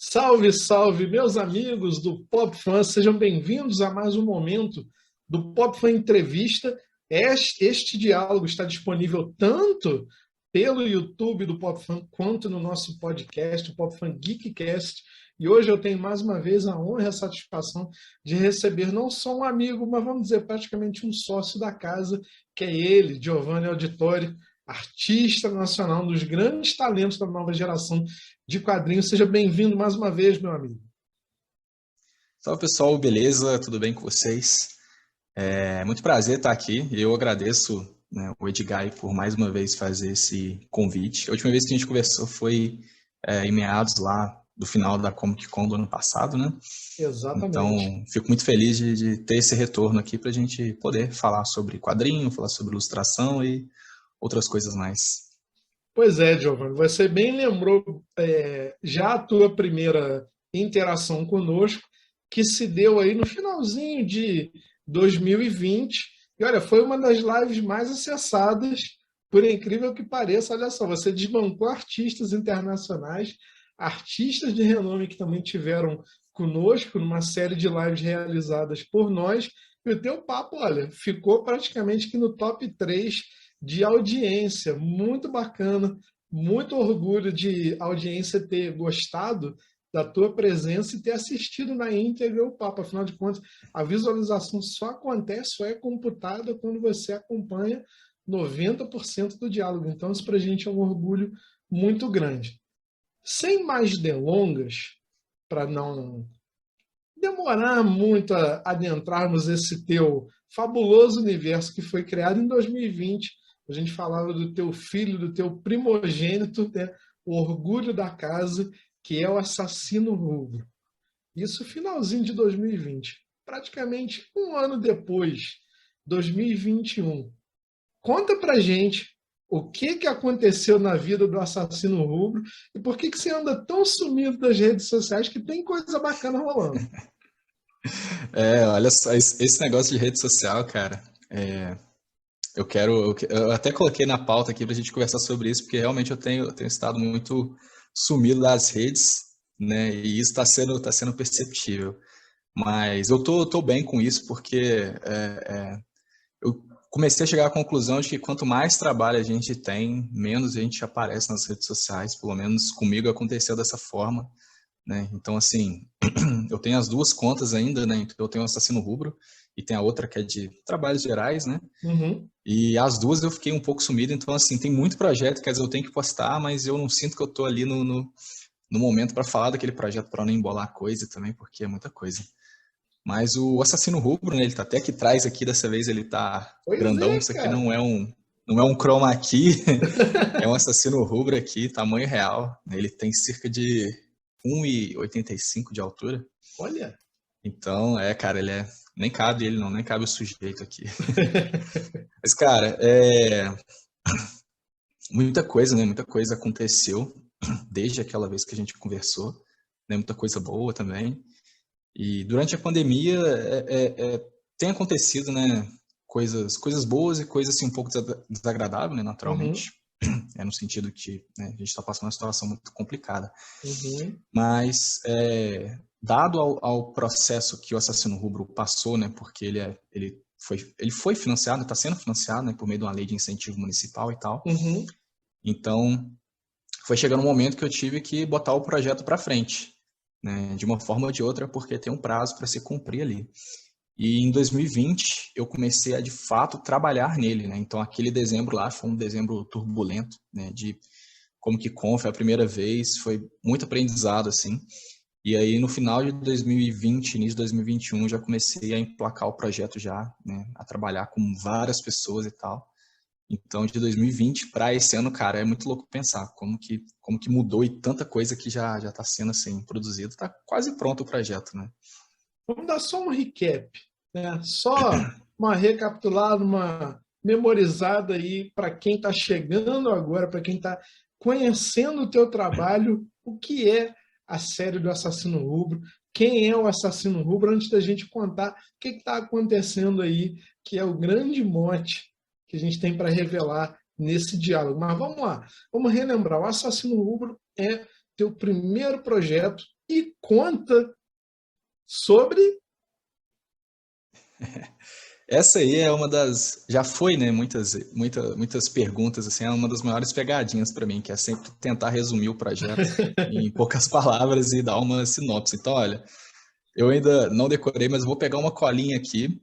Salve, salve, meus amigos do Pop Fan, sejam bem-vindos a mais um momento do Pop Fan Entrevista. Este diálogo está disponível tanto pelo YouTube do Pop Fan quanto no nosso podcast, o Pop Fan Geekcast. E hoje eu tenho mais uma vez a honra e a satisfação de receber não só um amigo, mas vamos dizer praticamente um sócio da casa, que é ele, Giovanni Auditori, artista nacional, um dos grandes talentos da nova geração de quadrinhos. Seja bem-vindo mais uma vez, meu amigo. Salve pessoal, beleza? Tudo bem com vocês? É muito prazer estar aqui. Eu agradeço, né, o Edgar por mais uma vez fazer esse convite. A última vez que a gente conversou foi em meados lá do final da Comic Con do ano passado, né? Exatamente. Então, fico muito feliz de ter esse retorno aqui para a gente poder falar sobre quadrinho, falar sobre ilustração e outras coisas mais. Pois é, Giovanni, você bem lembrou já a tua primeira interação conosco, que se deu aí no finalzinho de 2020. E olha, foi uma das lives mais acessadas, por incrível que pareça. Olha só, você desbancou artistas internacionais, artistas de renome que também tiveram conosco numa série de lives realizadas por nós. E o teu papo, olha, ficou praticamente aqui no top 3 de audiência. Muito bacana, muito orgulho de audiência ter gostado da tua presença e ter assistido na íntegra o papo. Afinal de contas, a visualização só acontece, só é computada quando você acompanha 90% do diálogo. Então, isso para a gente é um orgulho muito grande. Sem mais delongas, para não demorar muito a adentrarmos esse teu fabuloso universo que foi criado em 2020. A gente falava do teu filho, do teu primogênito, né? O orgulho da casa, que é o Assassino Rubro. Isso finalzinho de 2020. Praticamente um ano depois, 2021. Conta pra gente o que aconteceu na vida do Assassino Rubro e por que você anda tão sumido das redes sociais, que tem coisa bacana rolando. Olha só, esse negócio de rede social, cara, eu até coloquei na pauta aqui pra gente conversar sobre isso, porque realmente eu tenho estado muito sumido das redes, né, e isso tá sendo perceptível. Mas eu tô bem com isso, porque eu comecei a chegar à conclusão de que quanto mais trabalho a gente tem, menos a gente aparece nas redes sociais, pelo menos comigo aconteceu dessa forma, né, então assim, eu tenho as duas contas ainda, né? Então eu tenho o Assassino Rubro e tem a outra que é de trabalhos gerais, né? Uhum. E as duas eu fiquei um pouco sumido, então assim, tem muito projeto, quer dizer, eu tenho que postar, mas eu não sinto que eu tô ali no momento para falar daquele projeto para não embolar a coisa também, porque é muita coisa. Mas o Assassino Rubro, né, ele tá até aqui atrás aqui, dessa vez ele tá Pois grandão, é, isso aqui cara. não é um chroma key, é um Assassino Rubro aqui, tamanho real, né? Ele tem cerca de 1,85 de altura. Olha. Então, cara, nem cabe ele não, nem cabe o sujeito aqui. Mas, cara, muita coisa, né? Muita coisa aconteceu desde aquela vez que a gente conversou, né? Muita coisa boa também. E durante a pandemia tem acontecido, né? Coisas boas e coisas assim um pouco desagradáveis, né? Uhum, Naturalmente. No sentido que, né, a gente está passando uma situação muito complicada. uhum, Mas, dado ao processo que o Assassino Rubro passou, né, porque ele foi financiado, está sendo financiado, né, por meio de uma lei de incentivo municipal e tal. uhum. Então, foi chegando um momento que eu tive que botar o projeto para frente, né, de uma forma ou de outra, porque tem um prazo para se cumprir ali. E em 2020 eu comecei a de fato trabalhar nele, né? Então aquele dezembro lá foi um dezembro turbulento, né? De Comic Con foi a primeira vez, foi muito aprendizado assim. E aí, no final de 2020, início de 2021, já comecei a emplacar o projeto já, né, a trabalhar com várias pessoas e tal. Então, de 2020 para esse ano, cara, é muito louco pensar como que mudou e tanta coisa que já está sendo assim produzido. Está quase pronto o projeto, né? Vamos dar só um recap, né? Só uma recapitulada, uma memorizada aí para quem está chegando agora, para quem está conhecendo o teu trabalho, o que é a série do Assassino Rubro, quem é o Assassino Rubro, antes da gente contar o que está acontecendo aí, que é o grande mote que a gente tem para revelar nesse diálogo. Mas vamos lá, vamos relembrar, o Assassino Rubro é teu primeiro projeto e conta sobre... Essa aí é uma das, já foi, né, muitas perguntas, assim, é uma das maiores pegadinhas para mim, que é sempre tentar resumir o projeto em poucas palavras e dar uma sinopse. Então, olha, eu ainda não decorei, mas vou pegar uma colinha aqui,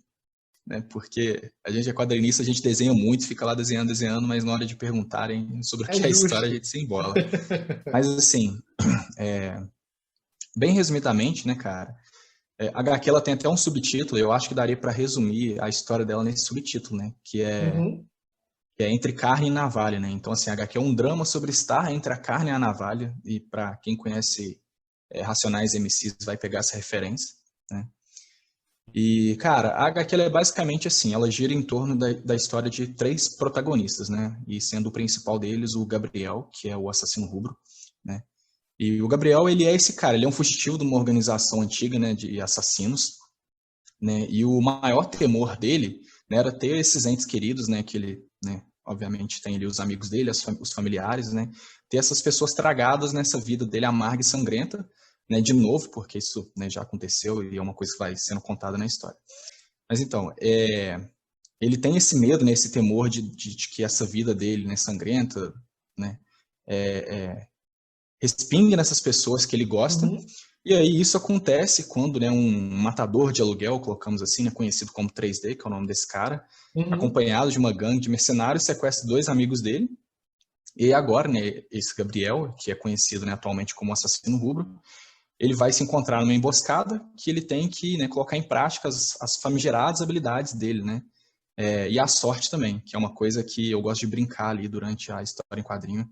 né, porque a gente é quadrinista, a gente desenha muito, fica lá desenhando, desenhando, mas na hora de perguntarem sobre o É que é a história, a justo. gente se embola. Mas, assim, bem resumidamente, né, cara, a HQ ela tem até um subtítulo, eu acho que daria para resumir a história dela nesse subtítulo, né, Uhum. que é Entre Carne e Navalha, né? Então, assim, a HQ é um drama sobre estar entre a carne e a navalha, e para quem conhece Racionais MCs vai pegar essa referência, né? E, cara, a HQ ela é basicamente assim, ela gira em torno da história de três protagonistas, né? E sendo o principal deles o Gabriel, que é o assassino rubro, né? E o Gabriel, ele é esse cara, ele é um fugitivo de uma organização antiga, né, de assassinos, né? E o maior temor dele, né, era ter esses entes queridos, né, que ele, né, obviamente tem ali os amigos dele, os familiares, né, ter essas pessoas tragadas nessa vida dele amarga e sangrenta, né, de novo, porque isso, né, já aconteceu e é uma coisa que vai sendo contada na história. Mas então, ele tem esse medo, né, esse temor de que essa vida dele, né, sangrenta, né, respingue nessas pessoas que ele gosta. Uhum. E aí isso acontece quando, né, um matador de aluguel, colocamos assim, né, conhecido como 3D, que é o nome desse cara, Uhum. acompanhado de uma gangue de mercenários, sequestra dois amigos dele. E agora, né, esse Gabriel, que é conhecido, né, atualmente como assassino rubro, ele vai se encontrar numa emboscada que ele tem que, né, colocar em prática as famigeradas habilidades dele, né? E a sorte também, que é uma coisa que eu gosto de brincar ali durante a história em quadrinho,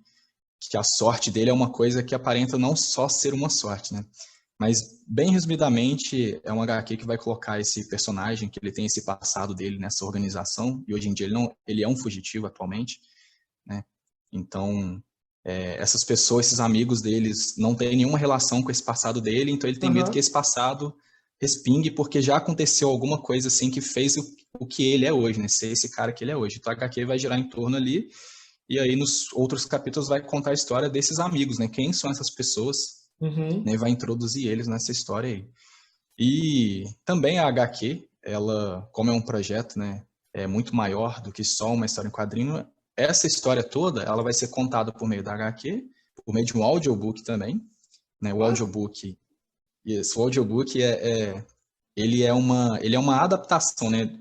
que a sorte dele é uma coisa que aparenta não só ser uma sorte, né? Mas, bem resumidamente, é um HQ que vai colocar esse personagem, que ele tem esse passado dele nessa organização, e hoje em dia ele é um fugitivo atualmente, né? Então, essas pessoas, esses amigos deles, não têm nenhuma relação com esse passado dele, então ele tem medo que Uhum. esse passado respingue, porque já aconteceu alguma coisa assim que fez o que ele é hoje, né? Ser esse cara que ele é hoje. Então, a HQ vai girar em torno ali, e aí nos outros capítulos vai contar a história desses amigos, né? Quem são essas pessoas, Uhum. né? Vai introduzir eles nessa história aí. E também a HQ, ela, como é um projeto, né? É muito maior do que só uma história em quadrinho. Essa história toda, ela vai ser contada por meio da HQ, por meio de um audiobook também, né? O Ah, audiobook, o audiobook ele é uma adaptação, né?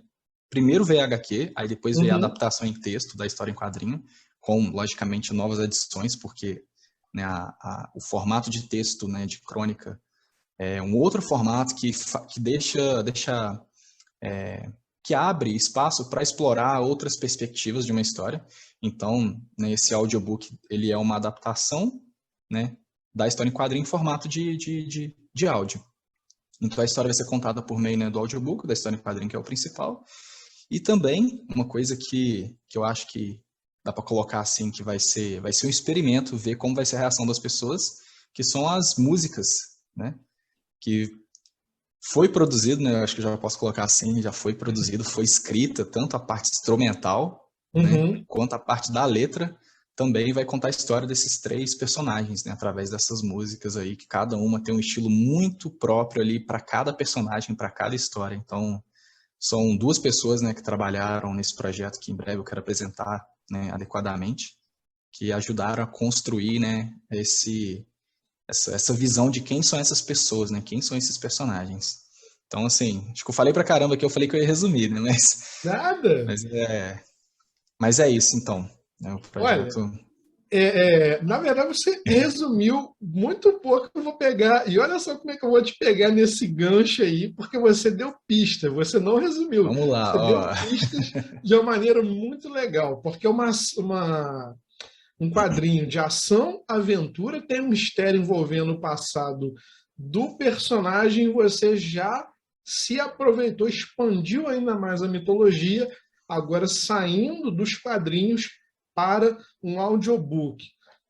Primeiro veio a HQ, aí depois veio a uhum. adaptação em texto da história em quadrinho, com, logicamente, novas edições, porque, né, o formato de texto, né, de crônica é um outro formato que que abre espaço para explorar outras perspectivas de uma história. Então, né, esse audiobook ele é uma adaptação, né, da história em quadrinho em formato de áudio. Então a história vai ser contada por meio, né, do audiobook, da história em quadrinho, que é o principal. E também uma coisa que eu acho que dá para colocar assim, que vai ser um experimento, ver como vai ser a reação das pessoas, que são as músicas, né? Que foi produzido, né? Eu acho que já posso colocar assim, já foi produzido, foi escrita, tanto a parte instrumental, né? Uhum. Quanto a parte da letra, também vai contar a história desses três personagens, né? Através dessas músicas aí, que cada uma tem um estilo muito próprio ali para cada personagem, para cada história. Então, são duas pessoas, né, que trabalharam nesse projeto que em breve eu quero apresentar, né, adequadamente, que ajudaram a construir, né, essa visão de quem são essas pessoas, né, quem são esses personagens. Então, assim, acho que eu falei pra caramba que eu falei que eu ia resumir, né, Nada. mas, é, mas é isso, então. Né, o Olha, projeto... na verdade você resumiu muito pouco. Eu vou pegar, e olha só como é que eu vou te pegar nesse gancho aí, porque você deu pista, você não resumiu, Vamos lá, você deu ó. pistas de uma maneira muito legal, porque é um quadrinho de ação, aventura, tem um mistério envolvendo o passado do personagem, você já se aproveitou, expandiu ainda mais a mitologia, agora saindo dos quadrinhos para um audiobook.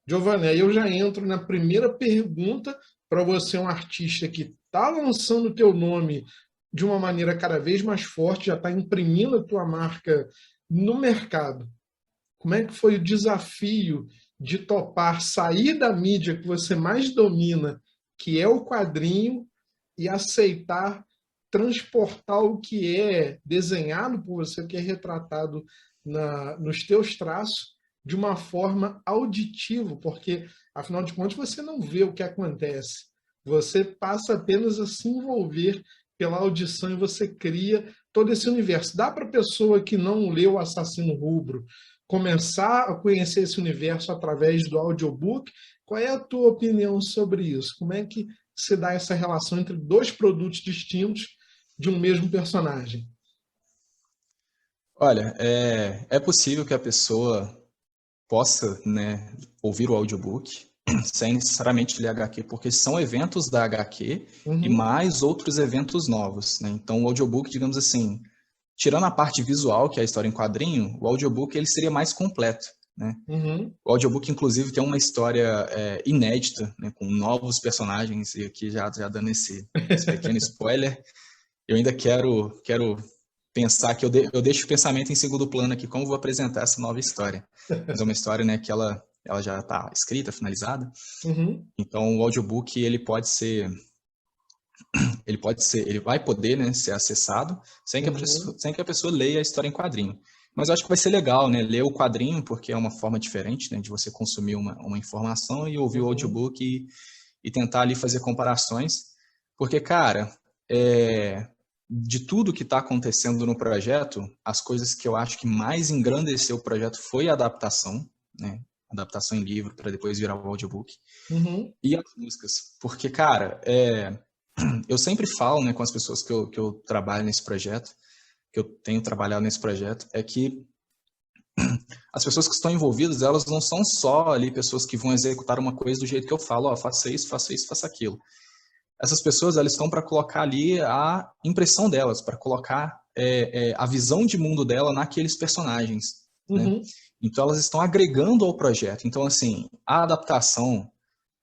Giovanni, aí eu já entro na primeira pergunta para você, um artista que está lançando o teu nome de uma maneira cada vez mais forte, já está imprimindo a tua marca no mercado. Como é que foi o desafio de topar sair da mídia que você mais domina, que é o quadrinho e aceitar transportar o que é desenhado por você, o que é retratado nos teus traços, de uma forma auditiva, porque, afinal de contas, você não vê o que acontece. Você passa apenas a se envolver pela audição e você cria todo esse universo. Dá para a pessoa que não leu O Assassino Rubro começar a conhecer esse universo através do audiobook? Qual é a tua opinião sobre isso? Como é que se dá essa relação entre dois produtos distintos de um mesmo personagem? Olha, é possível que a pessoa possa, né, ouvir o audiobook sem necessariamente ler HQ, porque são eventos da HQ e Uhum, mais outros eventos novos, né? Então, o audiobook, digamos assim, tirando a parte visual, que é a história em quadrinho, o audiobook ele seria mais completo, né? uhum. O audiobook, inclusive, tem uma história inédita, né, com novos personagens, e aqui já dando esse pequeno spoiler, eu ainda quero pensar que eu deixo o pensamento em segundo plano aqui, como vou apresentar essa nova história. Mas é uma história, né, que ela já está escrita, finalizada. Uhum, Então, o audiobook, ele vai poder, né, ser acessado uhum, sem que a pessoa leia a história em quadrinho. Mas eu acho que vai ser legal, né, ler o quadrinho, porque é uma forma diferente, né, de você consumir uma informação e ouvir o uhum, audiobook e tentar ali fazer comparações. Porque, cara, de tudo que está acontecendo no projeto, as coisas que eu acho que mais engrandeceu o projeto foi a adaptação, né? Adaptação em livro para depois virar o audiobook. uhum, E as músicas. Porque, cara, eu sempre falo, né, com as pessoas que eu trabalho nesse projeto, que eu tenho trabalhado nesse projeto, é que as pessoas que estão envolvidas, elas não são só ali pessoas que vão executar uma coisa do jeito que eu falo, ó, faça isso, faça aquilo. Essas pessoas, elas estão para colocar ali a impressão delas, para colocar a visão de mundo dela naqueles personagens, né? uhum. Então, elas estão agregando ao projeto. Então, assim, a adaptação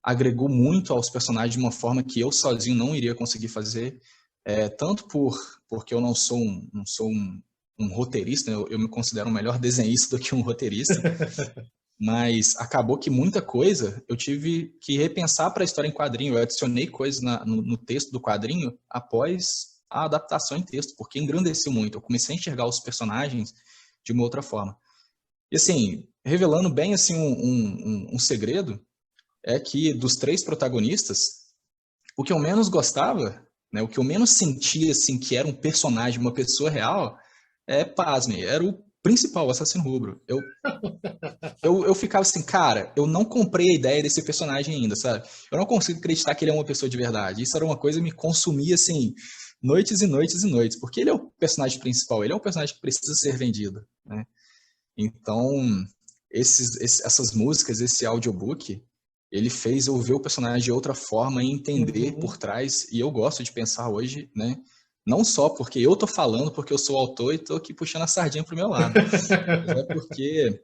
agregou muito aos personagens de uma forma que eu sozinho não iria conseguir fazer, tanto porque eu não sou um roteirista, eu me considero um melhor desenhista do que um roteirista, mas acabou que muita coisa eu tive que repensar para a história em quadrinho. Eu adicionei coisas no texto do quadrinho após a adaptação em texto, porque engrandeceu muito. Eu comecei a enxergar os personagens de uma outra forma. E assim, revelando bem assim um segredo, é que dos três protagonistas, o que eu menos gostava, né, o que eu menos sentia assim que era um personagem, uma pessoa real, pasme, era o principal, o Assassino Rubro. Eu ficava assim, cara, eu não comprei a ideia desse personagem ainda, sabe? Eu não consigo acreditar que ele é uma pessoa de verdade. Isso era uma coisa que me consumia, assim, noites e noites e noites, porque ele é o personagem principal, ele é um personagem que precisa ser vendido, né? Então, essas músicas, esse audiobook, ele fez eu ver o personagem de outra forma e entender por Uhum. trás, e eu gosto de pensar hoje, né? Não só porque eu tô falando, porque eu sou autor e tô aqui puxando a sardinha pro meu lado, mas é porque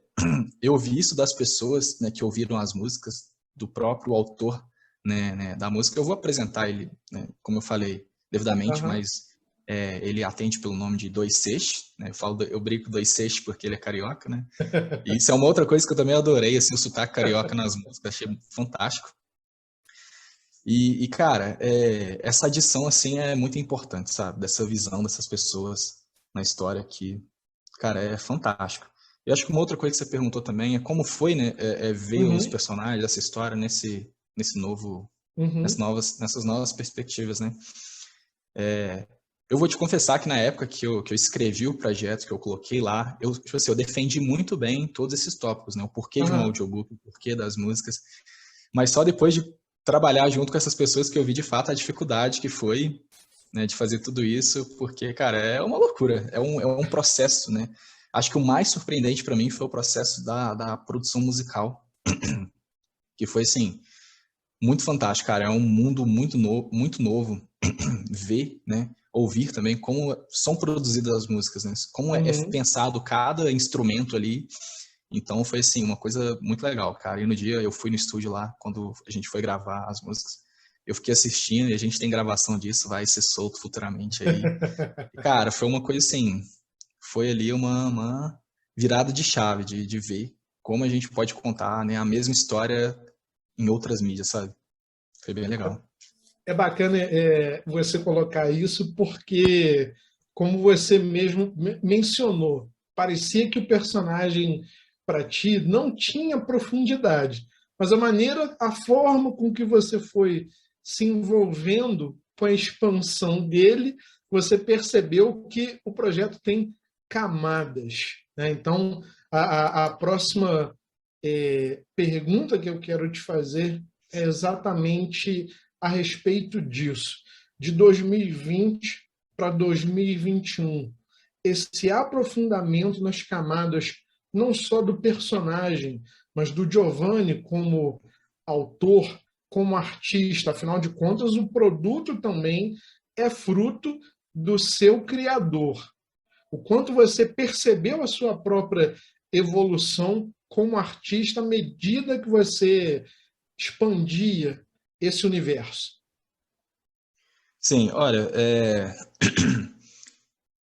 eu vi isso das pessoas, né, que ouviram as músicas, do próprio autor, né, da música. Eu vou apresentar ele, né, como eu falei, devidamente, Aham. mas ele atende pelo nome de Dois Seixas, né? Eu brinco com Dois Seixas porque ele é carioca, né? E isso é uma outra coisa que eu também adorei, assim, o sotaque carioca nas músicas, achei fantástico. Cara, essa adição, assim, é muito importante, sabe? Dessa visão dessas pessoas na história que, cara, é fantástico. Eu acho que uma outra coisa que você perguntou também é como foi, né, ver os Uhum. personagens, essa história nesse novo, Uhum. nessas novas perspectivas, né? Eu vou te confessar que na época que eu escrevi o projeto, que eu coloquei lá, tipo assim, eu defendi muito bem todos esses tópicos, né? O porquê de um Aham. audiobook, o porquê das músicas, mas só depois de trabalhar junto com essas pessoas que eu vi de fato a dificuldade que foi, né, de fazer tudo isso, porque, cara, é uma loucura, é um processo, né? Acho que o mais surpreendente para mim foi o processo da produção musical, que foi, assim, muito fantástico, cara. É um mundo muito novo ver, né? Ouvir também como são produzidas as músicas, né? Como é Uhum. pensado cada instrumento ali. Então foi assim, uma coisa muito legal, cara. E no dia eu fui no estúdio lá, quando a gente foi gravar as músicas. Eu fiquei assistindo e a gente tem gravação disso, vai ser solto futuramente aí. E, cara, foi uma coisa assim, foi ali uma virada de chave de ver como a gente pode contar, né, a mesma história em outras mídias, sabe? Foi bem legal. É bacana você colocar isso porque, como você mesmo mencionou, parecia que o personagem para ti não tinha profundidade, mas a forma com que você foi se envolvendo com a expansão dele, você percebeu que o projeto tem camadas, né? Então, a próxima pergunta que eu quero te fazer é exatamente a respeito disso. De 2020 para 2021, esse aprofundamento nas camadas, não só do personagem, mas do Giovanni como autor, como artista. Afinal de contas, o produto também é fruto do seu criador. O quanto você percebeu a sua própria evolução como artista à medida que você expandia esse universo. Sim, olha,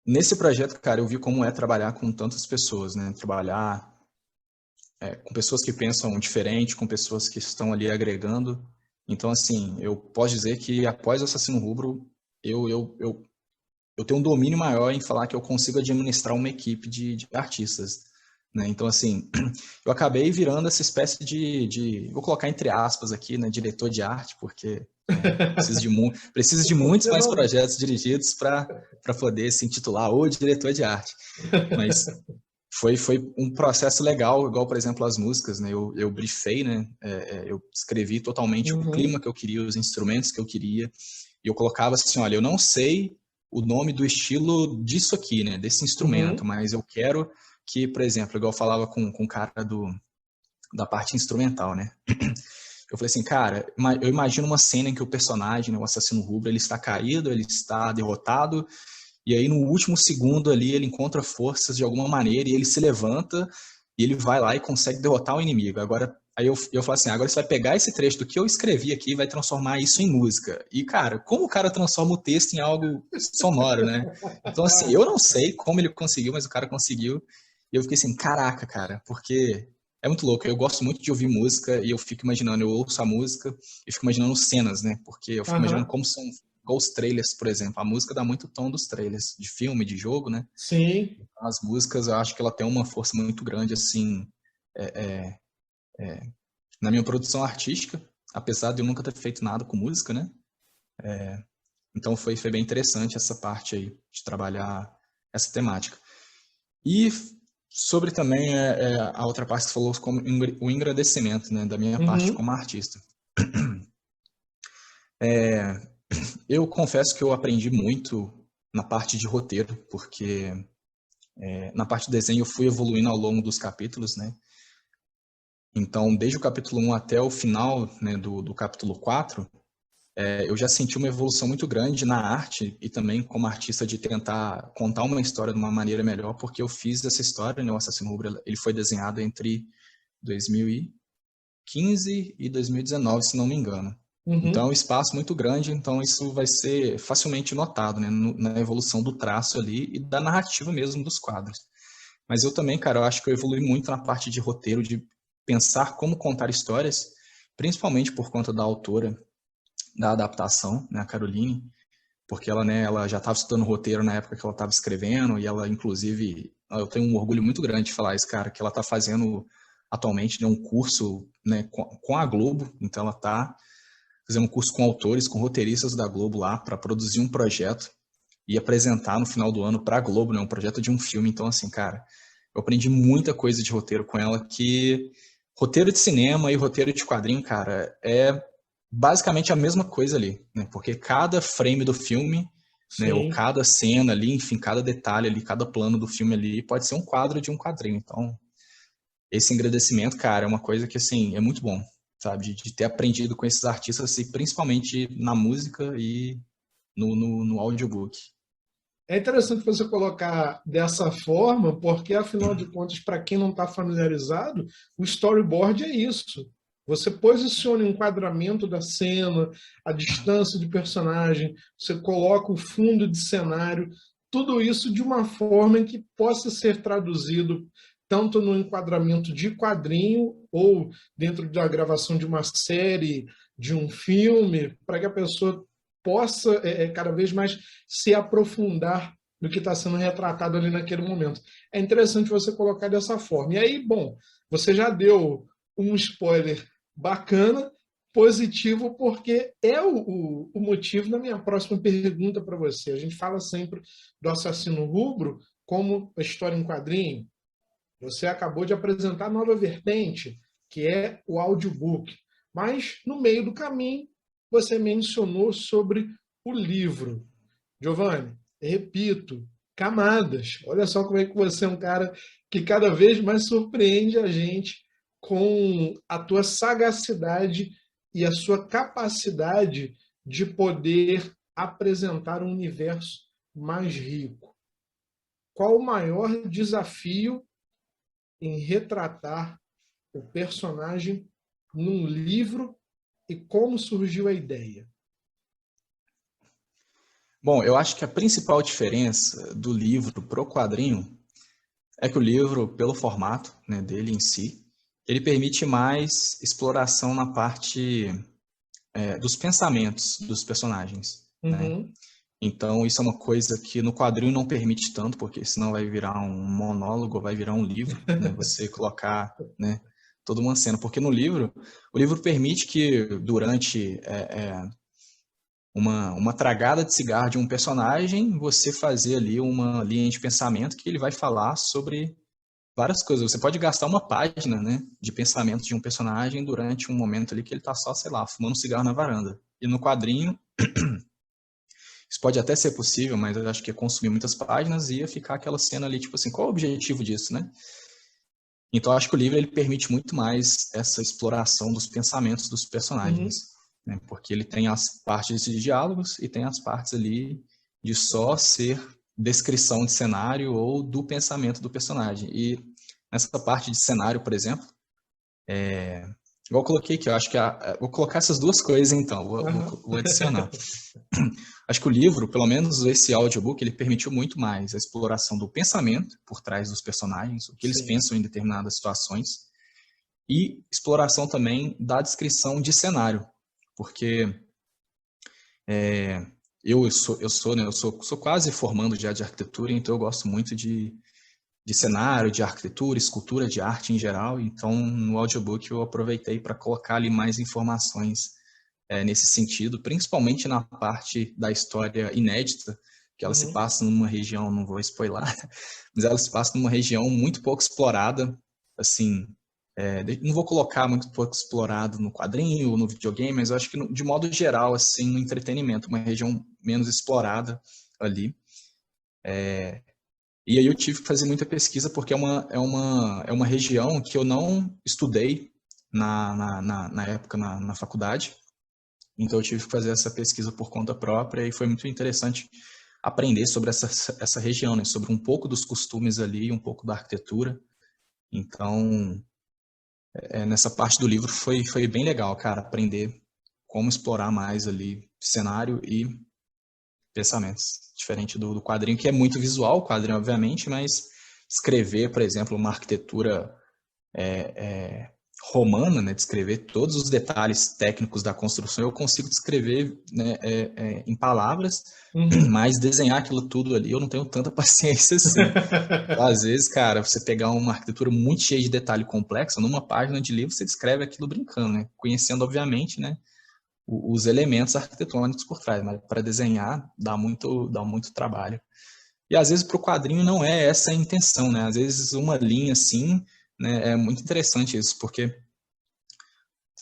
nesse projeto, cara, eu vi como é trabalhar com tantas pessoas, né? Trabalhar com pessoas que pensam diferente, com pessoas que estão ali agregando. Então, assim, eu posso dizer que após o Assassino Rubro, eu, eu, eu, eu tenho um domínio maior em falar que eu consigo administrar uma equipe de artistas, né? Então, assim, eu acabei virando essa espécie vou colocar entre aspas aqui, né, diretor de arte, porque preciso de muitos Você mais não. projetos dirigidos para poder se intitular o diretor de arte. Mas foi um processo legal, igual, por exemplo, as músicas, né? Eu briefei, né? Eu escrevi totalmente o Uhum, clima que eu queria, os instrumentos que eu queria, e eu colocava assim, olha, eu não sei o nome do estilo disso aqui, né? Desse instrumento, uhum, mas eu quero que, por exemplo, igual eu falava com o cara da parte instrumental, né? Eu falei assim, cara, eu imagino uma cena em que o personagem, né, o assassino rubro, ele está caído, ele está derrotado, e aí no último segundo ali ele encontra forças de alguma maneira e ele se levanta e ele vai lá e consegue derrotar o inimigo. Agora, aí eu falo assim, agora você vai pegar esse trecho do que eu escrevi aqui e vai transformar isso em música. E, cara, como o cara transforma o texto em algo sonoro, né? Então, assim, eu não sei como ele conseguiu, mas o cara conseguiu. E eu fiquei assim, caraca, cara, porque é muito louco. Eu gosto muito de ouvir música e eu fico imaginando, eu ouço a música e fico imaginando cenas, né? Porque eu fico imaginando aham, como são igual os trailers, por exemplo. A música dá muito tom dos trailers, de filme, de jogo, né? sim. As músicas, eu acho que ela tem uma força muito grande, assim, é, na minha produção artística, apesar de eu nunca ter feito nada com música, né? Então foi bem interessante essa parte aí, de trabalhar essa temática. E sobre também a outra parte que você falou, como o engrandecimento, né, da minha parte Uhum, como artista. Eu confesso que eu aprendi muito na parte de roteiro, porque na parte de desenho eu fui evoluindo ao longo dos capítulos, né? Então, desde o capítulo 1 até o final, né, do capítulo 4, eu já senti uma evolução muito grande na arte e também como artista de tentar contar uma história de uma maneira melhor, porque eu fiz essa história, né, o Assassino Rubro, ele foi desenhado entre 2015 e 2019, se não me engano. Então, é um uhum. espaço muito grande, então isso vai ser facilmente notado, né, na evolução do traço ali e da narrativa mesmo dos quadros. Mas eu também, cara, eu acho que eu evolui muito na parte de roteiro, de pensar como contar histórias, principalmente por conta da autora da adaptação, né, a Caroline, porque ela, né, ela já estava estudando roteiro na época que ela estava escrevendo, e ela, inclusive, eu tenho um orgulho muito grande de falar isso, cara, que ela está fazendo atualmente, né, um curso, né, com a Globo, então ela está fazendo um curso com autores, com roteiristas da Globo lá, para produzir um projeto e apresentar no final do ano para a Globo, né, um projeto de um filme. Então, assim, cara, eu aprendi muita coisa de roteiro com ela, que roteiro de cinema e roteiro de quadrinho, cara, é basicamente a mesma coisa ali, né? Porque cada frame do filme, né, ou Sim. cada cena ali, enfim, cada detalhe ali, cada plano do filme ali, pode ser um quadro de um quadrinho. Então, esse engrandecimento, cara, é uma coisa que, assim, é muito bom, sabe? De ter aprendido com esses artistas, e principalmente na música e no audiobook. É interessante você colocar dessa forma, porque, afinal de contas, para quem não está familiarizado, o storyboard é isso. Você posiciona o enquadramento da cena, a distância de personagem, você coloca o fundo de cenário, tudo isso de uma forma em que possa ser traduzido tanto no enquadramento de quadrinho ou dentro da gravação de uma série, de um filme, para que a pessoa possa cada vez mais se aprofundar no que está sendo retratado ali naquele momento. É interessante você colocar dessa forma. E aí, bom, você já deu um spoiler bacana, positivo, porque é o motivo da minha próxima pergunta para você. A gente fala sempre do Assassino Rubro como a história em quadrinho. Você acabou de apresentar a nova vertente, que é o audiobook. Mas, no meio do caminho, você mencionou sobre o livro. Giovanni, repito, camadas. Olha só como é que você é um cara que cada vez mais surpreende a gente com a tua sagacidade e a sua capacidade de poder apresentar um universo mais rico. Qual o maior desafio em retratar o personagem num livro e como surgiu a ideia? Bom, eu acho que a principal diferença do livro para o quadrinho é que o livro, pelo formato, né, dele em si, ele permite mais exploração na parte dos pensamentos dos personagens, né? Uhum. Então, isso é uma coisa que no quadrinho não permite tanto, porque senão vai virar um monólogo, vai virar um livro, né? Você colocar, né, toda uma cena. Porque no livro, o livro permite que durante uma tragada de cigarro de um personagem, você fazer ali uma linha de pensamento que ele vai falar sobre várias coisas. Você pode gastar uma página, né, de pensamento de um personagem durante um momento ali que ele está só, sei lá, fumando um cigarro na varanda. E no quadrinho, isso pode até ser possível, mas eu acho que ia consumir muitas páginas e ia ficar aquela cena ali, tipo assim, qual é o objetivo disso, né? Então, eu acho que o livro ele permite muito mais essa exploração dos pensamentos dos Uhum. personagens, né? Porque ele tem as partes de diálogos e tem as partes ali de só ser descrição de cenário ou do pensamento do personagem. E nessa parte de cenário, por exemplo, igual eu coloquei aqui, eu acho que vou colocar essas duas coisas então, Uhum. vou adicionar. Acho que o livro, pelo menos esse audiobook, ele permitiu muito mais a exploração do pensamento por trás dos personagens, o que eles Sim. pensam em determinadas situações, e exploração também da descrição de cenário, porque eu sou quase formando já de arquitetura, então eu gosto muito de cenário, de arquitetura, escultura, de arte em geral, então no audiobook eu aproveitei para colocar ali mais informações nesse sentido, principalmente na parte da história inédita, que ela se Uhum. passa numa região, não vou spoiler, mas ela se passa numa região muito pouco explorada, assim, não vou colocar muito pouco explorado no quadrinho ou no videogame, mas eu acho que de modo geral, assim, no entretenimento, uma região menos explorada ali. E aí eu tive que fazer muita pesquisa porque é uma região que eu não estudei na época na faculdade, então eu tive que fazer essa pesquisa por conta própria e foi muito interessante aprender sobre essa região, né? Sobre um pouco dos costumes ali, um pouco da arquitetura. Então, nessa parte do livro foi bem legal, cara, aprender como explorar mais ali cenário e pensamentos. Diferente do quadrinho, que é muito visual, o quadrinho, obviamente, mas escrever, por exemplo, uma arquitetura romana, né, descrever todos os detalhes técnicos da construção, eu consigo descrever, né, em palavras, Uhum. mas desenhar aquilo tudo ali, eu não tenho tanta paciência assim. Então, às vezes, cara, você pegar uma arquitetura muito cheia de detalhe complexo, numa página de livro você descreve aquilo brincando, né, conhecendo, obviamente, né, os elementos arquitetônicos por trás, mas para desenhar dá muito trabalho. E às vezes para o quadrinho não é essa a intenção, né? Às vezes uma linha assim, né, é muito interessante isso, porque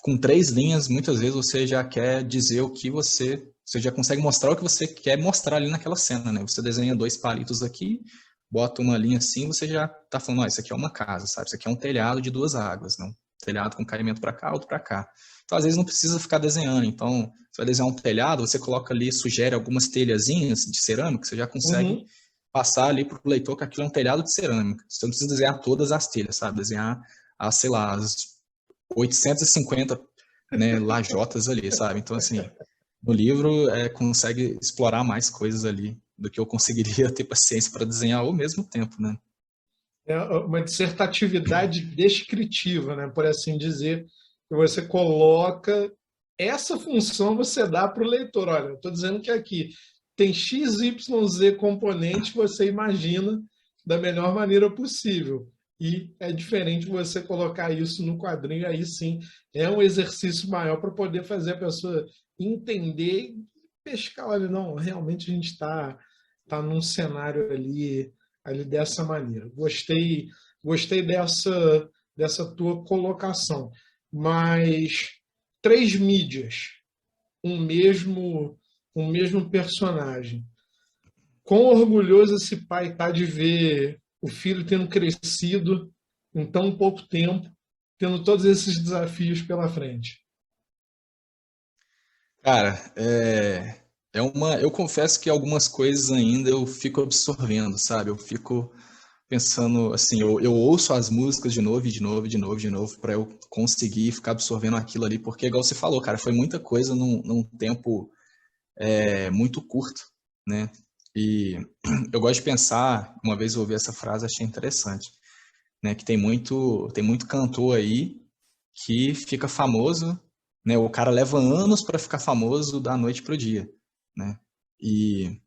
com 3 linhas, muitas vezes você já quer dizer o que você já consegue mostrar o que você quer mostrar ali naquela cena, né? Você desenha 2 palitos aqui, bota uma linha assim, você já está falando, ó, isso aqui é uma casa, sabe? Isso aqui é um telhado de 2 águas, não? Telhado com caimento para cá, outro para cá. Então, às vezes não precisa ficar desenhando. Então, você vai desenhar um telhado, você coloca ali, sugere algumas telhazinhas de cerâmica, você já consegue Uhum. passar ali para o leitor que aquilo é um telhado de cerâmica. Você não precisa desenhar todas as telhas, sabe? Desenhar sei lá, as 850, né, lajotas ali, sabe? Então, assim, no livro consegue explorar mais coisas ali do que eu conseguiria ter paciência para desenhar ao mesmo tempo, né? É uma dissertatividade descritiva, né, por assim dizer, que você coloca essa função você dá para o leitor. Olha, eu estou dizendo que aqui tem X, Y, Z componentes, você imagina da melhor maneira possível. E é diferente você colocar isso no quadrinho, aí sim é um exercício maior para poder fazer a pessoa entender e pescar. Olha, não, realmente a gente tá num cenário ali dessa maneira. Gostei dessa tua colocação. Mas três mídias, um mesmo, um mesmo personagem. Quão orgulhoso esse pai está de ver o filho tendo crescido em tão pouco tempo, tendo todos esses desafios pela frente. Cara, eu confesso que algumas coisas ainda eu fico absorvendo, sabe? Eu fico pensando, assim, eu ouço as músicas de novo, e de novo, e de novo, e de novo, para eu conseguir ficar absorvendo aquilo ali, porque, igual você falou, cara, foi muita coisa num tempo muito curto, né? E eu gosto de pensar, uma vez eu ouvi essa frase, achei interessante, né? Que tem muito cantor aí que fica famoso, né? O cara leva anos para ficar famoso da noite pro dia, né? E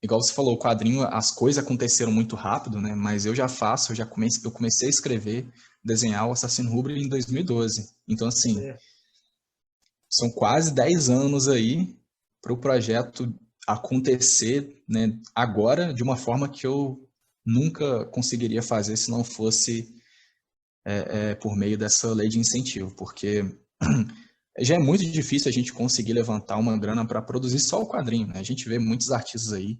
igual você falou, o quadrinho, as coisas aconteceram muito rápido, né? Mas eu comecei a escrever, desenhar o Assassino Rubro em 2012. Então, assim, É. são quase 10 anos aí para o projeto acontecer, né, agora de uma forma que eu nunca conseguiria fazer se não fosse por meio dessa lei de incentivo, porque já é muito difícil a gente conseguir levantar uma grana para produzir só o quadrinho, né? A gente vê muitos artistas aí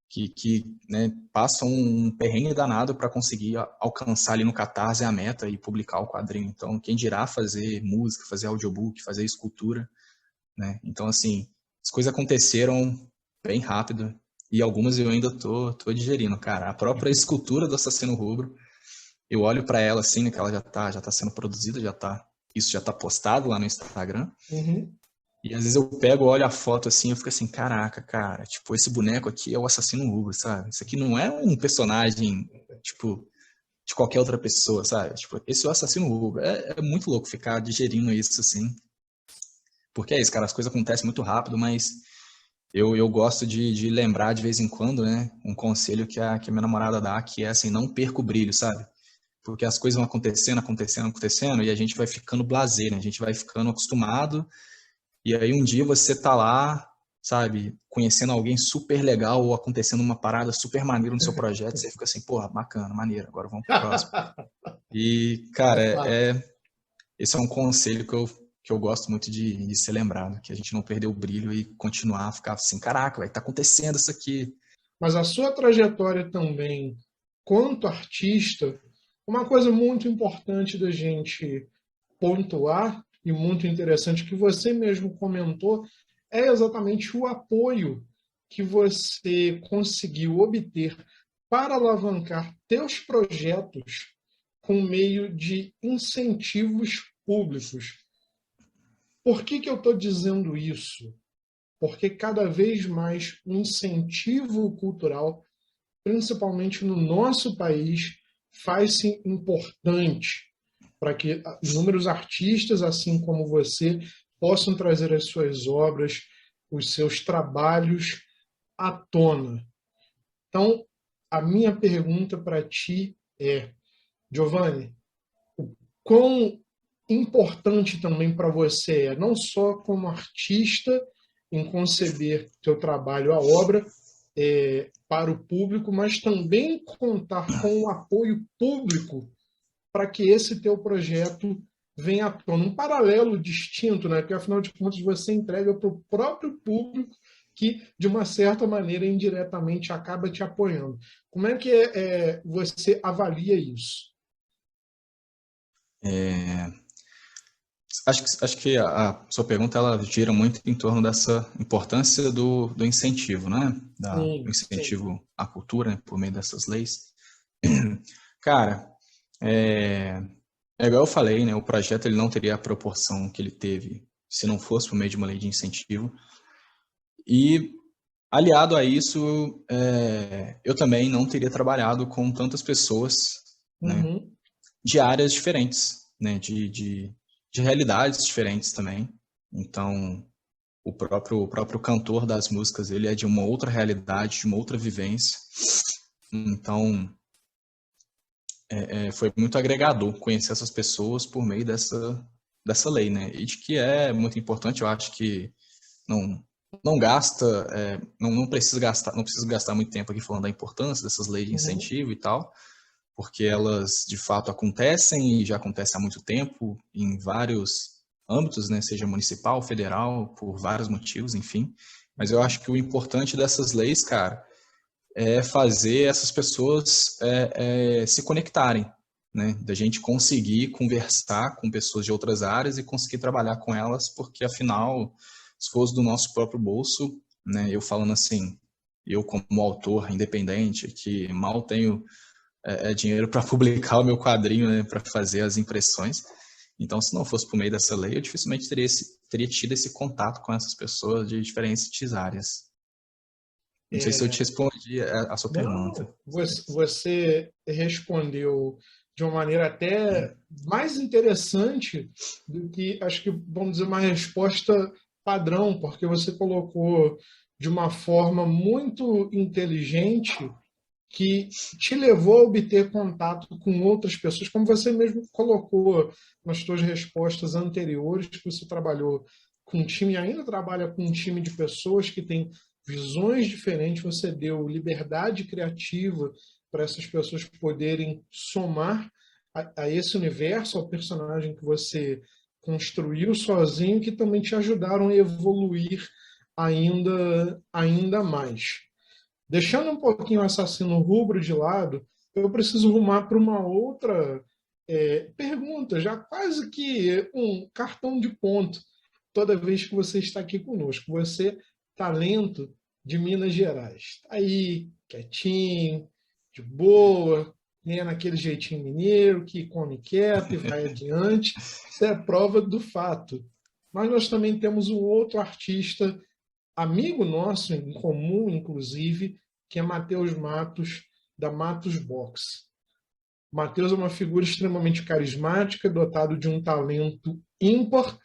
que né, passam um perrengue danado para conseguir alcançar ali no Catarse a meta e publicar o quadrinho. Então, quem dirá fazer música, fazer audiobook, fazer escultura, né? Então, assim, as coisas aconteceram bem rápido e algumas eu ainda tô digerindo, cara. A própria escultura do Assassino Rubro, eu olho para ela assim, né, que ela já tá sendo produzida, isso já tá postado lá no Instagram. Uhum. E às vezes eu pego, olho a foto assim, eu fico assim, caraca, cara, tipo, esse boneco aqui é o Assassino Rubro, sabe? Isso aqui não é um personagem, tipo, de qualquer outra pessoa, sabe? Tipo, esse é o Assassino Rubro. É muito louco ficar digerindo isso assim. Porque é isso, cara, as coisas acontecem muito rápido, mas eu gosto de lembrar de vez em quando, né? Um conselho que a minha namorada dá, que é assim, não perca o brilho, sabe? Porque as coisas vão acontecendo, acontecendo, acontecendo, e a gente vai ficando blasé, né? A gente vai ficando acostumado, e aí um dia você tá lá, sabe, conhecendo alguém super legal, ou acontecendo uma parada super maneira no seu projeto, você fica assim, porra, bacana, maneiro, agora vamos pro próximo. E, cara, É fato. esse é um conselho que eu gosto muito de ser lembrado, que a gente não perder o brilho e continuar a ficar assim, caraca, vai tá acontecendo isso aqui. Mas a sua trajetória também, quanto artista, uma coisa muito importante da gente pontuar e muito interessante que você mesmo comentou é exatamente o apoio que você conseguiu obter para alavancar teus projetos com meio de incentivos públicos. Por que eu estou dizendo isso? Porque cada vez mais o incentivo cultural, principalmente no nosso país, faz-se importante para que inúmeros artistas, assim como você, possam trazer as suas obras, os seus trabalhos à tona. Então, a minha pergunta para ti é, Giovanni, o quão importante também para você é, não só como artista, em conceber teu trabalho, a obra, para o público, mas também contar com o apoio público para que esse teu projeto venha à tona. Um paralelo distinto, né? Porque, afinal de contas, você entrega para o próprio público que, de uma certa maneira, indiretamente acaba te apoiando. Como é que você avalia isso? É, acho que a sua pergunta ela gira muito em torno dessa importância do incentivo, né? Do Sim, sim. incentivo à cultura, né, por meio dessas leis. Cara, é, igual eu falei, né? O projeto ele não teria a proporção que ele teve se não fosse por meio de uma lei de incentivo. E aliado a isso, eu também não teria trabalhado com tantas pessoas, né? Uhum. De áreas diferentes, né? De realidades diferentes também. Então, o próprio cantor das músicas, ele é de uma outra realidade, de uma outra vivência. Então, foi muito agregador conhecer essas pessoas por meio dessa lei, né? E de que é muito importante, eu acho que não, não gasta, não precisa gastar muito tempo aqui falando da importância dessas leis de Uhum. incentivo e tal, porque elas de fato acontecem e já acontecem há muito tempo em vários âmbitos, né, seja municipal, federal, por vários motivos, enfim. Mas eu acho que o importante dessas leis, cara, é fazer essas pessoas se conectarem, né, da gente conseguir conversar com pessoas de outras áreas e conseguir trabalhar com elas, porque afinal, se fosse do nosso próprio bolso, né, eu falando assim, eu como autor independente, que mal tenho dinheiro para publicar o meu quadrinho, né, para fazer as impressões. Então, se não fosse por meio dessa lei, eu dificilmente teria tido esse contato com essas pessoas de diferentes áreas. Não sei se eu te respondi a sua pergunta. Não, você respondeu de uma maneira até mais interessante do que, acho que, vamos dizer, uma resposta padrão, porque você colocou de uma forma muito inteligente que te levou a obter contato com outras pessoas, como você mesmo colocou nas suas respostas anteriores, que você trabalhou com um time, e ainda trabalha com um time de pessoas que têm visões diferentes, você deu liberdade criativa para essas pessoas poderem somar a esse universo, ao personagem que você construiu sozinho, que também te ajudaram a evoluir ainda mais. Deixando um pouquinho o assassino rubro de lado, eu preciso rumar para uma outra pergunta, já quase que um cartão de ponto, toda vez que você está aqui conosco. Você, talento de Minas Gerais. Tá aí, quietinho, de boa, né, naquele jeitinho mineiro, que come quieto e vai adiante. Isso é a prova do fato. Mas nós também temos um outro artista amigo nosso em comum, inclusive, que é Matheus Matos, da Matos Box. Matheus é uma figura extremamente carismática, dotado de um talento ímpar,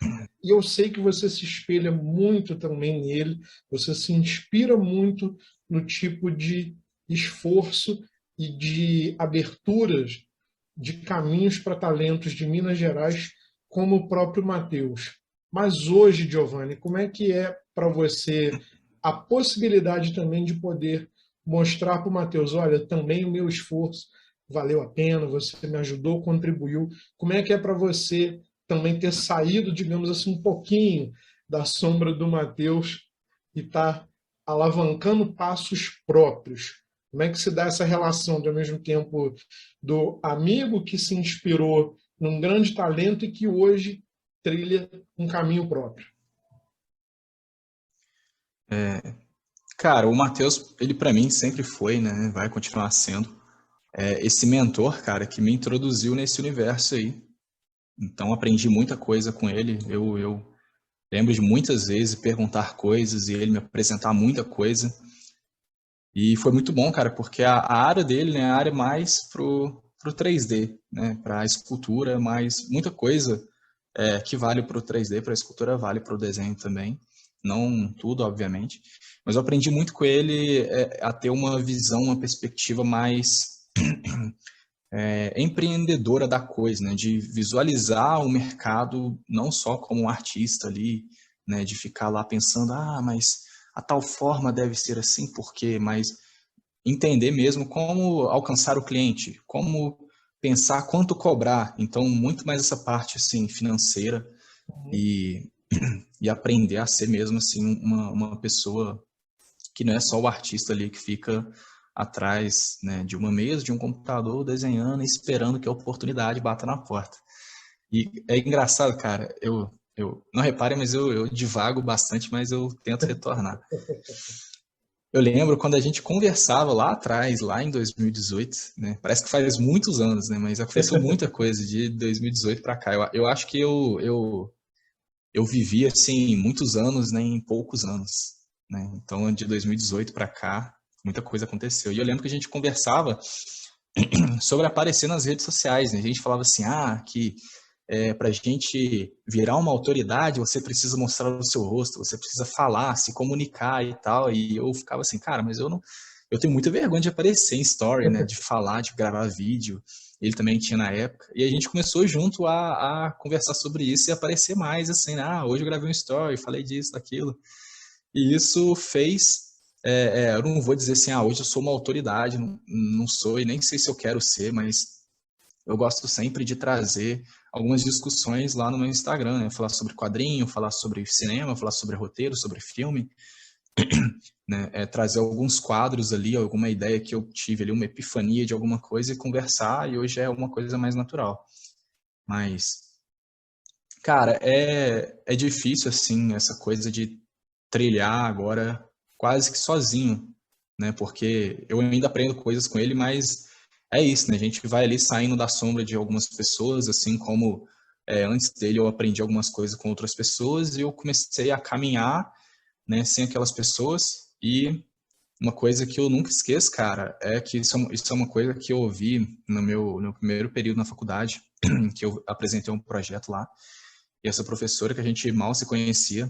e eu sei que você se espelha muito também nele, você se inspira muito no tipo de esforço e de aberturas de caminhos para talentos de Minas Gerais, como o próprio Matheus. Mas hoje, Giovanni, como é que é para você a possibilidade também de poder mostrar para o Matheus, olha, também o meu esforço valeu a pena, você me ajudou, contribuiu. Como é que é para você também ter saído, digamos assim, um pouquinho da sombra do Matheus e estar tá alavancando passos próprios? Como é que se dá essa relação, de, ao mesmo tempo, do amigo que se inspirou num grande talento e que hoje trilha um caminho próprio? Cara, o Matheus, ele para mim sempre foi, né, vai continuar sendo, esse mentor, cara, que me introduziu nesse universo aí. Então, aprendi muita coisa com ele. Eu lembro de muitas vezes perguntar coisas e ele me apresentar muita coisa. E foi muito bom, cara, porque a área dele, né, é a área mais pro 3D, né, para a escultura, mas muita coisa que vale pro 3D, para a escultura, vale pro desenho também. Não tudo, obviamente. Mas eu aprendi muito com ele a ter uma visão, uma perspectiva mais empreendedora da coisa, né, de visualizar o mercado não só como um artista ali, né, de ficar lá pensando, mas a tal forma deve ser assim, por quê? Mas entender mesmo como alcançar o cliente, como pensar quanto cobrar. Então, muito mais essa parte assim financeira e, e aprender a ser mesmo assim uma pessoa que não é só o artista ali que fica atrás, né, de uma mesa, de um computador, desenhando e esperando que a oportunidade bata na porta. E é engraçado, cara, eu não reparem, mas eu divago bastante, mas eu tento retornar. Eu lembro quando a gente conversava lá atrás, lá em 2018, né? Parece que faz muitos anos, né? Mas aconteceu muita coisa de 2018 para cá. Eu acho que eu vivi assim muitos anos, né, em poucos anos, né? Então, de 2018 para cá, muita coisa aconteceu. E eu lembro que a gente conversava sobre aparecer nas redes sociais, né? A gente falava assim, que para a gente virar uma autoridade, você precisa mostrar o seu rosto, você precisa falar, se comunicar e tal. E eu ficava assim, cara, mas eu tenho muita vergonha de aparecer em story, né? De falar, de gravar vídeo. Ele também tinha na época. E a gente começou junto a conversar sobre isso e aparecer mais, assim, hoje eu gravei um story, falei disso, daquilo. E isso fez, eu não vou dizer assim, hoje eu sou uma autoridade, não sou e nem sei se eu quero ser, mas eu gosto sempre de trazer algumas discussões lá no meu Instagram, né? Falar sobre quadrinho, falar sobre cinema, falar sobre roteiro, sobre filme, né? Trazer alguns quadros ali, alguma ideia que eu tive ali, uma epifania de alguma coisa e conversar, e hoje é uma coisa mais natural. Mas, cara, é difícil, assim, essa coisa de trilhar agora quase que sozinho, né? Porque eu ainda aprendo coisas com ele, mas é isso, né? A gente vai ali saindo da sombra de algumas pessoas, assim como antes dele eu aprendi algumas coisas com outras pessoas e eu comecei a caminhar, né, sem aquelas pessoas. E uma coisa que eu nunca esqueço, cara, é que isso é uma coisa que eu ouvi no primeiro período na faculdade, que eu apresentei um projeto lá. E essa professora, que a gente mal se conhecia,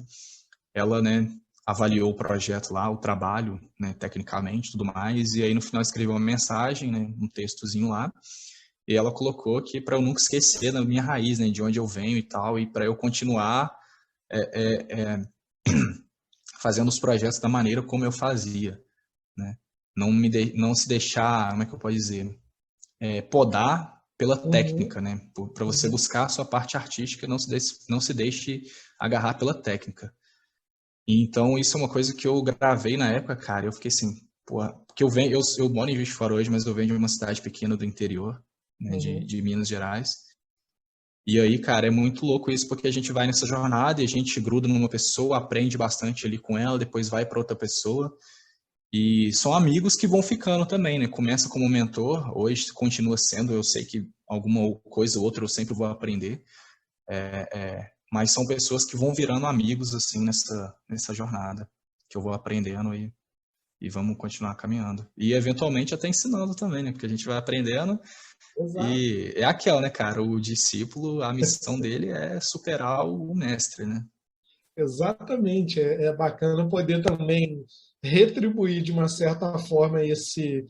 ela, né, avaliou o projeto lá, o trabalho, né, tecnicamente, tudo mais, e aí no final escreveu uma mensagem, né, um textozinho lá, e ela colocou que para eu nunca esquecer da minha raiz, né, de onde eu venho e tal, e para eu continuar fazendo os projetos da maneira como eu fazia, né, não se deixar, como é que eu posso dizer, podar pela Uhum, técnica, né, para você uhum. buscar a sua parte artística, não se deixe agarrar pela técnica. Então, isso é uma coisa que eu gravei na época, cara. Eu fiquei assim, pô, porque eu moro em Juiz de Fora hoje, mas eu venho de uma cidade pequena do interior, né, Uhum. de Minas Gerais. E aí, cara, é muito louco isso, porque a gente vai nessa jornada e a gente gruda numa pessoa, aprende bastante ali com ela, depois vai para outra pessoa. E são amigos que vão ficando também, né? Começa como mentor, hoje continua sendo, eu sei que alguma coisa ou outra eu sempre vou aprender. Mas são pessoas que vão virando amigos, assim, nessa jornada, que eu vou aprendendo e vamos continuar caminhando. E eventualmente até ensinando também, né? Porque a gente vai aprendendo Exato. e é aquela, né, cara? O discípulo, a missão dele é superar o mestre, né? Exatamente, é bacana poder também retribuir de uma certa forma esse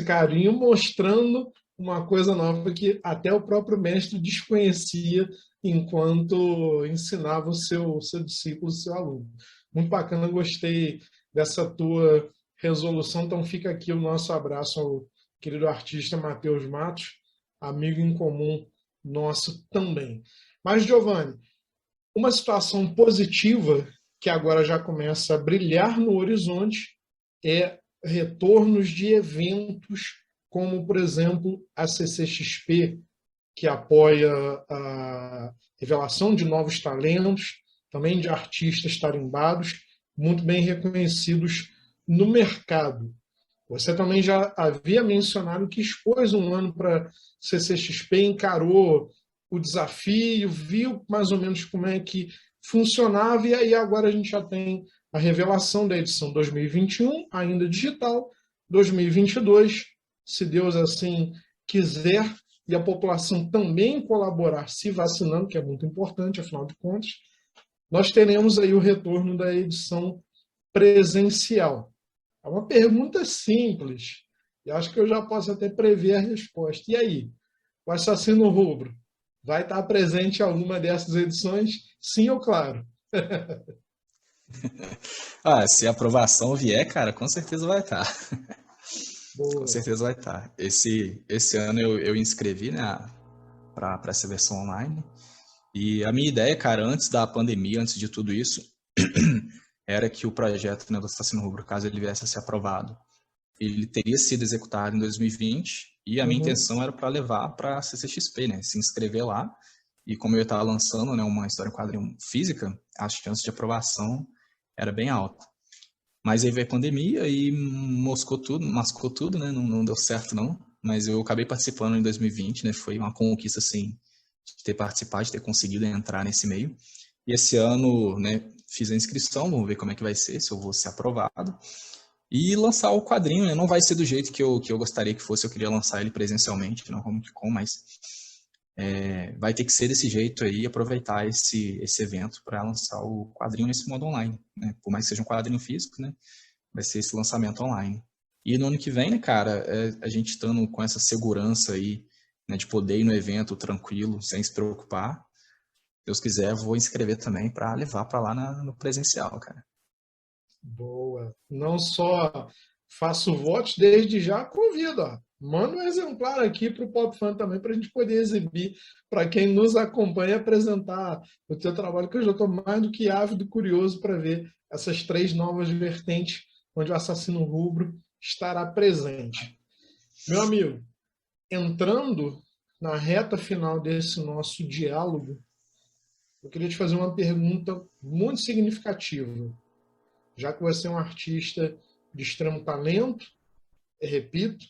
carinho, mostrando uma coisa nova que até o próprio mestre desconhecia enquanto ensinava o seu discípulo, o seu aluno. Muito bacana, gostei dessa tua resolução. Então fica aqui o nosso abraço ao querido artista Matheus Matos, amigo em comum nosso também. Mas, Giovanni, uma situação positiva que agora já começa a brilhar no horizonte é retornos de eventos, como, por exemplo, a CCXP, que apoia a revelação de novos talentos, também de artistas tarimbados, muito bem reconhecidos no mercado. Você também já havia mencionado que expôs um ano para CCXP, encarou o desafio, viu mais ou menos como é que funcionava, e aí agora a gente já tem a revelação da edição 2021, ainda digital, 2022, se Deus assim quiser, e a população também colaborar se vacinando, que é muito importante, afinal de contas, nós teremos aí o retorno da edição presencial. É uma pergunta simples. E acho que eu já posso até prever a resposta. E aí, o assassino rubro vai estar presente em alguma dessas edições? Sim ou claro? Se a aprovação vier, cara, com certeza vai estar. Com Boa. certeza vai estar. Esse ano eu inscrevi, né, para essa versão online. E a minha ideia, cara, antes da pandemia, antes de tudo isso, era que o projeto, né, do Assassino Rubro, caso ele viesse a ser aprovado, ele teria sido executado em 2020 e a minha Uhum. intenção era para levar para a CCXP, né, se inscrever lá. E como eu estava lançando, né, uma história em quadrinho física, a chance de aprovação era bem alta. Mas aí veio a pandemia e mascou tudo, né? Não deu certo não. Mas eu acabei participando em 2020, né? Foi uma conquista assim de ter participado, de ter conseguido entrar nesse meio. E esse ano, né, fiz a inscrição, vamos ver como é que vai ser, se eu vou ser aprovado. E lançar o quadrinho, né? Não vai ser do jeito que eu gostaria que fosse, eu queria lançar ele presencialmente, não como que com, mas vai ter que ser desse jeito aí, aproveitar esse evento para lançar o quadrinho nesse modo online, né? Por mais que seja um quadrinho físico, né? Vai ser esse lançamento online. E no ano que vem, né, cara, a gente estando com essa segurança aí, né, de poder ir no evento tranquilo, sem se preocupar, se Deus quiser, vou inscrever também para levar para lá no presencial, cara. Boa. Não só faço votos, desde já convido. Ó. Manda um exemplar aqui para o Pop Fan também, para a gente poder exibir para quem nos acompanha e apresentar o teu trabalho, que eu já estou mais do que ávido e curioso para ver essas 3 novas vertentes onde o Assassino Rubro estará presente. Meu amigo, entrando na reta final desse nosso diálogo, eu queria te fazer uma pergunta muito significativa. Já que você é um artista de extremo talento, repito,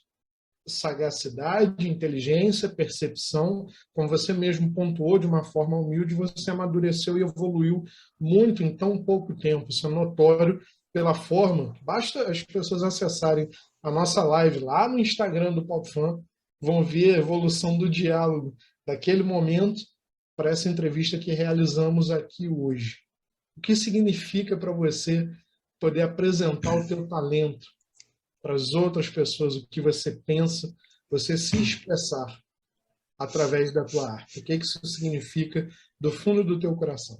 sagacidade, inteligência, percepção, como você mesmo pontuou de uma forma humilde, você amadureceu e evoluiu muito em tão pouco tempo. Isso é notório pela forma. Basta as pessoas acessarem a nossa live lá no Instagram do PopFan, vão ver a evolução do diálogo daquele momento para essa entrevista que realizamos aqui hoje. O que significa para você poder apresentar o teu talento para as outras pessoas, o que você pensa, você se expressar através da tua arte? O que isso significa do fundo do teu coração?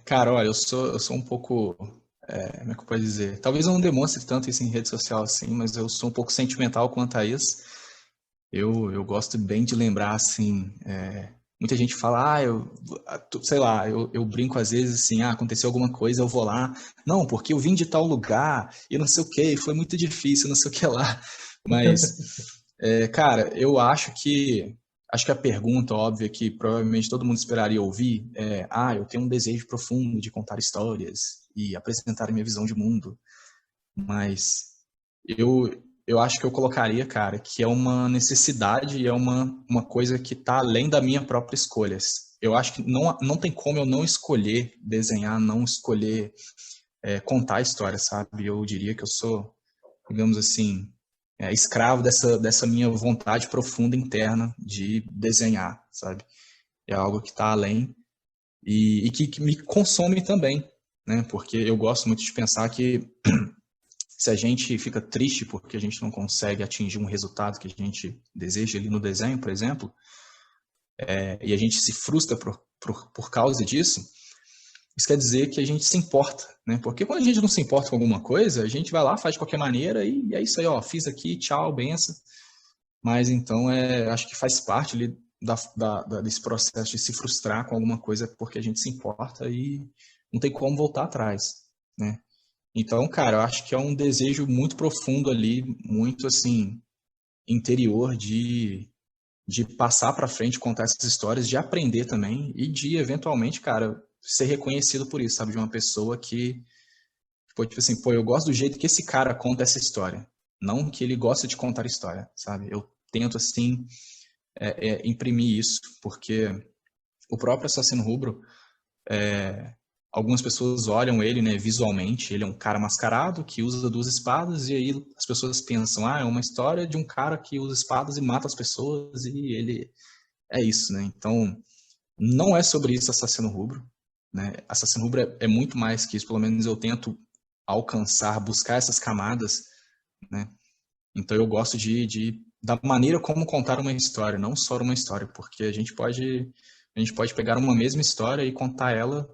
Cara, olha, eu sou um pouco, como é que eu posso dizer? Talvez eu não demonstre tanto isso em rede social assim, mas eu sou um pouco sentimental quanto a isso. Eu gosto bem de lembrar, assim, muita gente fala, sei lá, eu brinco às vezes assim, aconteceu alguma coisa, eu vou lá, não, porque eu vim de tal lugar, e não sei o que, foi muito difícil, não sei o que lá, mas, cara, eu acho que a pergunta óbvia que provavelmente todo mundo esperaria ouvir eu tenho um desejo profundo de contar histórias e apresentar a minha visão de mundo, mas eu acho que eu colocaria, cara, que é uma necessidade e é uma coisa que está além da minha própria escolha. Eu acho que não tem como eu não escolher desenhar, não escolher contar a história, sabe? Eu diria que eu sou, digamos assim, escravo dessa minha vontade profunda interna de desenhar, sabe? É algo que está além e que me consome também, né? Porque eu gosto muito de pensar que se a gente fica triste porque a gente não consegue atingir um resultado que a gente deseja ali no desenho, por exemplo, e a gente se frustra por causa disso, isso quer dizer que a gente se importa, né? Porque quando a gente não se importa com alguma coisa, a gente vai lá, faz de qualquer maneira e é isso aí, ó, fiz aqui, tchau, benção. Mas então, acho que faz parte ali desse processo de se frustrar com alguma coisa porque a gente se importa e não tem como voltar atrás, né? Então, cara, eu acho que é um desejo muito profundo ali, muito assim, interior de passar para frente, contar essas histórias, de aprender também e de, eventualmente, cara, ser reconhecido por isso, sabe? De uma pessoa que, tipo assim, pô, eu gosto do jeito que esse cara conta essa história. Não que ele gosta de contar história, sabe? Eu tento, assim, imprimir isso, porque o próprio Assassino Rubro, algumas pessoas olham ele, né, visualmente, ele é um cara mascarado que usa 2 espadas e aí as pessoas pensam, é uma história de um cara que usa espadas e mata as pessoas e ele é isso, né? Então, não é sobre isso Assassino Rubro, né? Assassino Rubro é muito mais que isso, pelo menos eu tento alcançar, buscar essas camadas, né? Então eu gosto da maneira como contar uma história, não só uma história, porque a gente pode pegar uma mesma história e contar ela,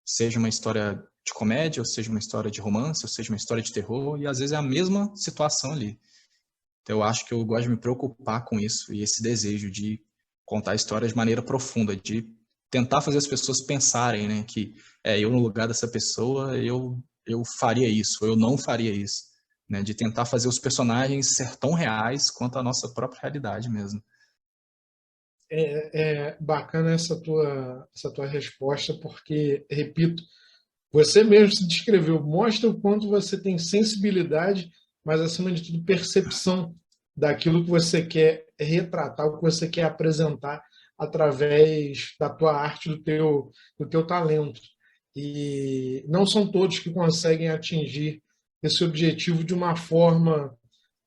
seja uma história de comédia, ou seja uma história de romance, ou seja uma história de terror, e às vezes é a mesma situação ali. Então eu acho que eu gosto de me preocupar com isso e esse desejo de contar histórias de maneira profunda, de tentar fazer as pessoas pensarem, né, que eu no lugar dessa pessoa, eu faria isso, ou eu não faria isso, né, de tentar fazer os personagens ser tão reais quanto a nossa própria realidade mesmo. É bacana essa tua resposta, porque, repito, você mesmo se descreveu, mostra o quanto você tem sensibilidade, mas, acima de tudo, percepção daquilo que você quer retratar, o que você quer apresentar através da tua arte, do teu talento. E não são todos que conseguem atingir esse objetivo de uma forma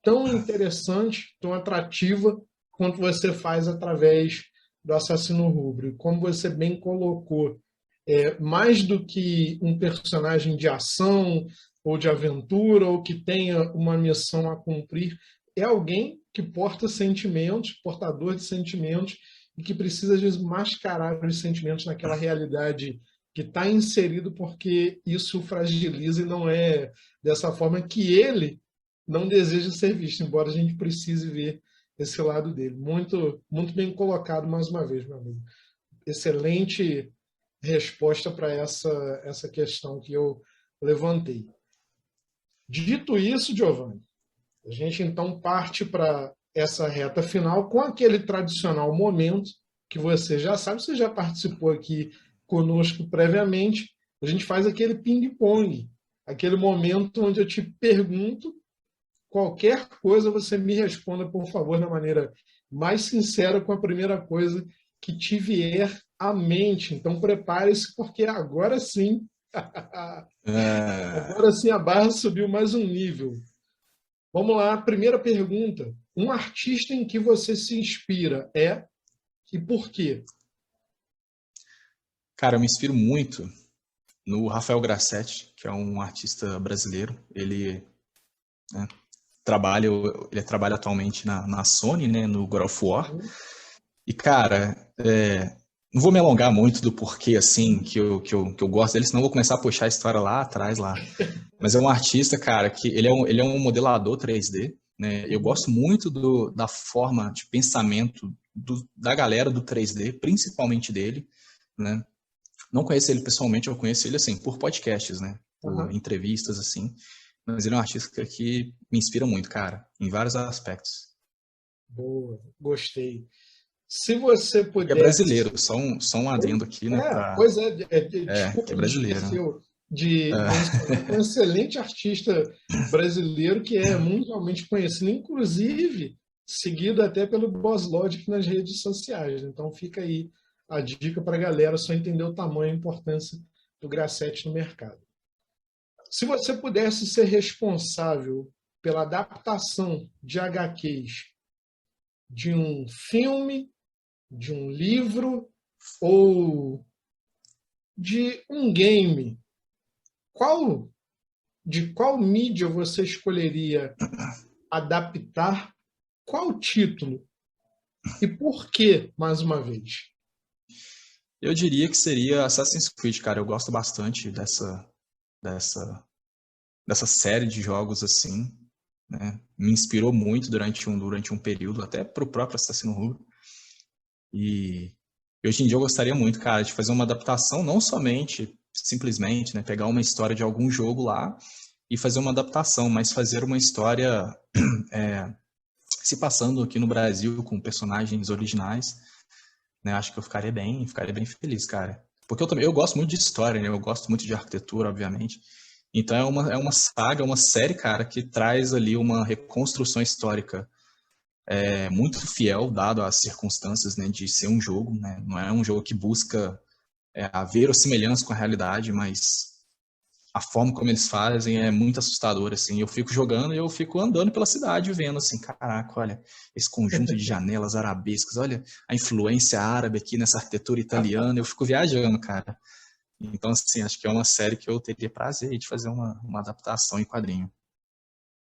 tão interessante, tão atrativa quanto você faz através do Assassino Rubro. Como você bem colocou, mais do que um personagem de ação ou de aventura, ou que tenha uma missão a cumprir, é alguém que porta sentimentos, portador de sentimentos, e que precisa desmascarar os sentimentos naquela realidade que está inserido, porque isso o fragiliza e não é dessa forma que ele não deseja ser visto, embora a gente precise ver esse lado dele. Muito, muito bem colocado mais uma vez, meu amigo. Excelente resposta para essa questão que eu levantei. Dito isso, Giovanni, a gente então parte para essa reta final com aquele tradicional momento que você já sabe, você já participou aqui conosco previamente, a gente faz aquele ping-pong, aquele momento onde eu te pergunto qualquer coisa, você me responda, por favor, da maneira mais sincera com a primeira coisa que te vier à mente. Então prepare-se, porque agora sim, agora sim a barra subiu mais um nível. Vamos lá, primeira pergunta. Um artista em que você se inspira e por quê? Cara, eu me inspiro muito no Rafael Grassetti, que é um artista brasileiro. Ele, né, ele trabalha atualmente na Sony, né, no God of War. E, cara, não vou me alongar muito do porquê, assim, que eu gosto dele, senão eu vou começar a puxar a história lá atrás, lá. Mas é um artista, cara, que ele é um modelador 3D, né? Eu gosto muito da forma de pensamento da galera do 3D, principalmente dele, né? Não conheço ele pessoalmente, eu conheço ele, assim, por podcasts, né? Por entrevistas, assim. Mas ele é um artista que me inspira muito, cara, em vários aspectos. Boa, gostei. Se você E é pudesse... brasileiro, só um adendo aqui, né? Pois é, Que desculpa, é me brasileiro, né? esqueceu de mencionar um excelente artista brasileiro que é mundialmente conhecido, inclusive seguido até pelo Boss Logic nas redes sociais. Então fica aí a dica para a galera só entender o tamanho e a importância do Grassetti no mercado. Se você pudesse ser responsável pela adaptação de HQs de um filme, de um livro ou de um game, de qual mídia você escolheria adaptar? Qual título? E por quê, mais uma vez? Eu diria que seria Assassin's Creed, cara. Eu gosto bastante dessa série de jogos assim, né? Me inspirou muito durante um período, até pro próprio Assassino Rubro. E hoje em dia eu gostaria muito, cara, de fazer uma adaptação, não somente, simplesmente, né, pegar uma história de algum jogo lá e fazer uma adaptação, mas fazer uma história se passando aqui no Brasil com personagens originais, né? Acho que eu ficaria bem feliz, cara. Porque eu gosto muito de história, né? Eu gosto muito de arquitetura, obviamente. Então é uma saga, uma série, cara, que traz ali uma reconstrução histórica muito fiel, dado as circunstâncias, né, de ser um jogo, né? Não é um jogo que busca a verossimilhança com a realidade, mas a forma como eles fazem é muito assustadora, assim. Eu fico jogando e eu fico andando pela cidade vendo, assim, caraca, olha, esse conjunto de janelas arabescas, olha a influência árabe aqui nessa arquitetura italiana, eu fico viajando, cara. Então, assim, acho que é uma série que eu teria prazer de fazer uma adaptação em quadrinho.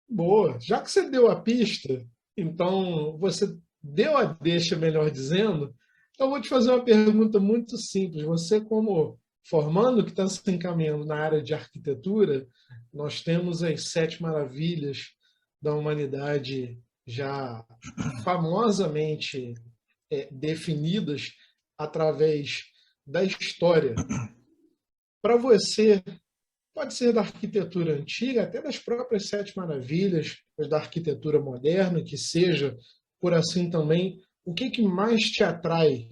Boa. Já que você deu a pista, então você deu a deixa, melhor dizendo, eu vou te fazer uma pergunta muito simples. Você, como formando que está se encaminhando na área de arquitetura, nós temos as sete maravilhas da humanidade já famosamente definidas através da história. Para você, pode ser da arquitetura antiga, até das próprias Sete Maravilhas, mas da arquitetura moderna, que seja, por assim também, o que mais te atrai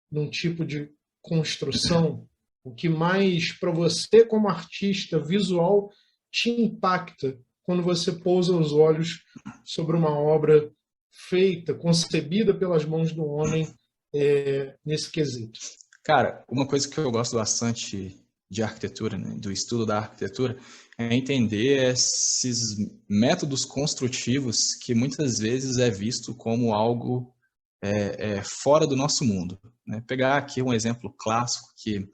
num tipo de construção? O que mais, para você, como artista visual, te impacta quando você pousa os olhos sobre uma obra feita, concebida pelas mãos do homem nesse quesito? Cara, uma coisa que eu gosto bastante de arquitetura, né, do estudo da arquitetura, é entender esses métodos construtivos que muitas vezes é visto como algo fora do nosso mundo, né? Pegar aqui um exemplo clássico que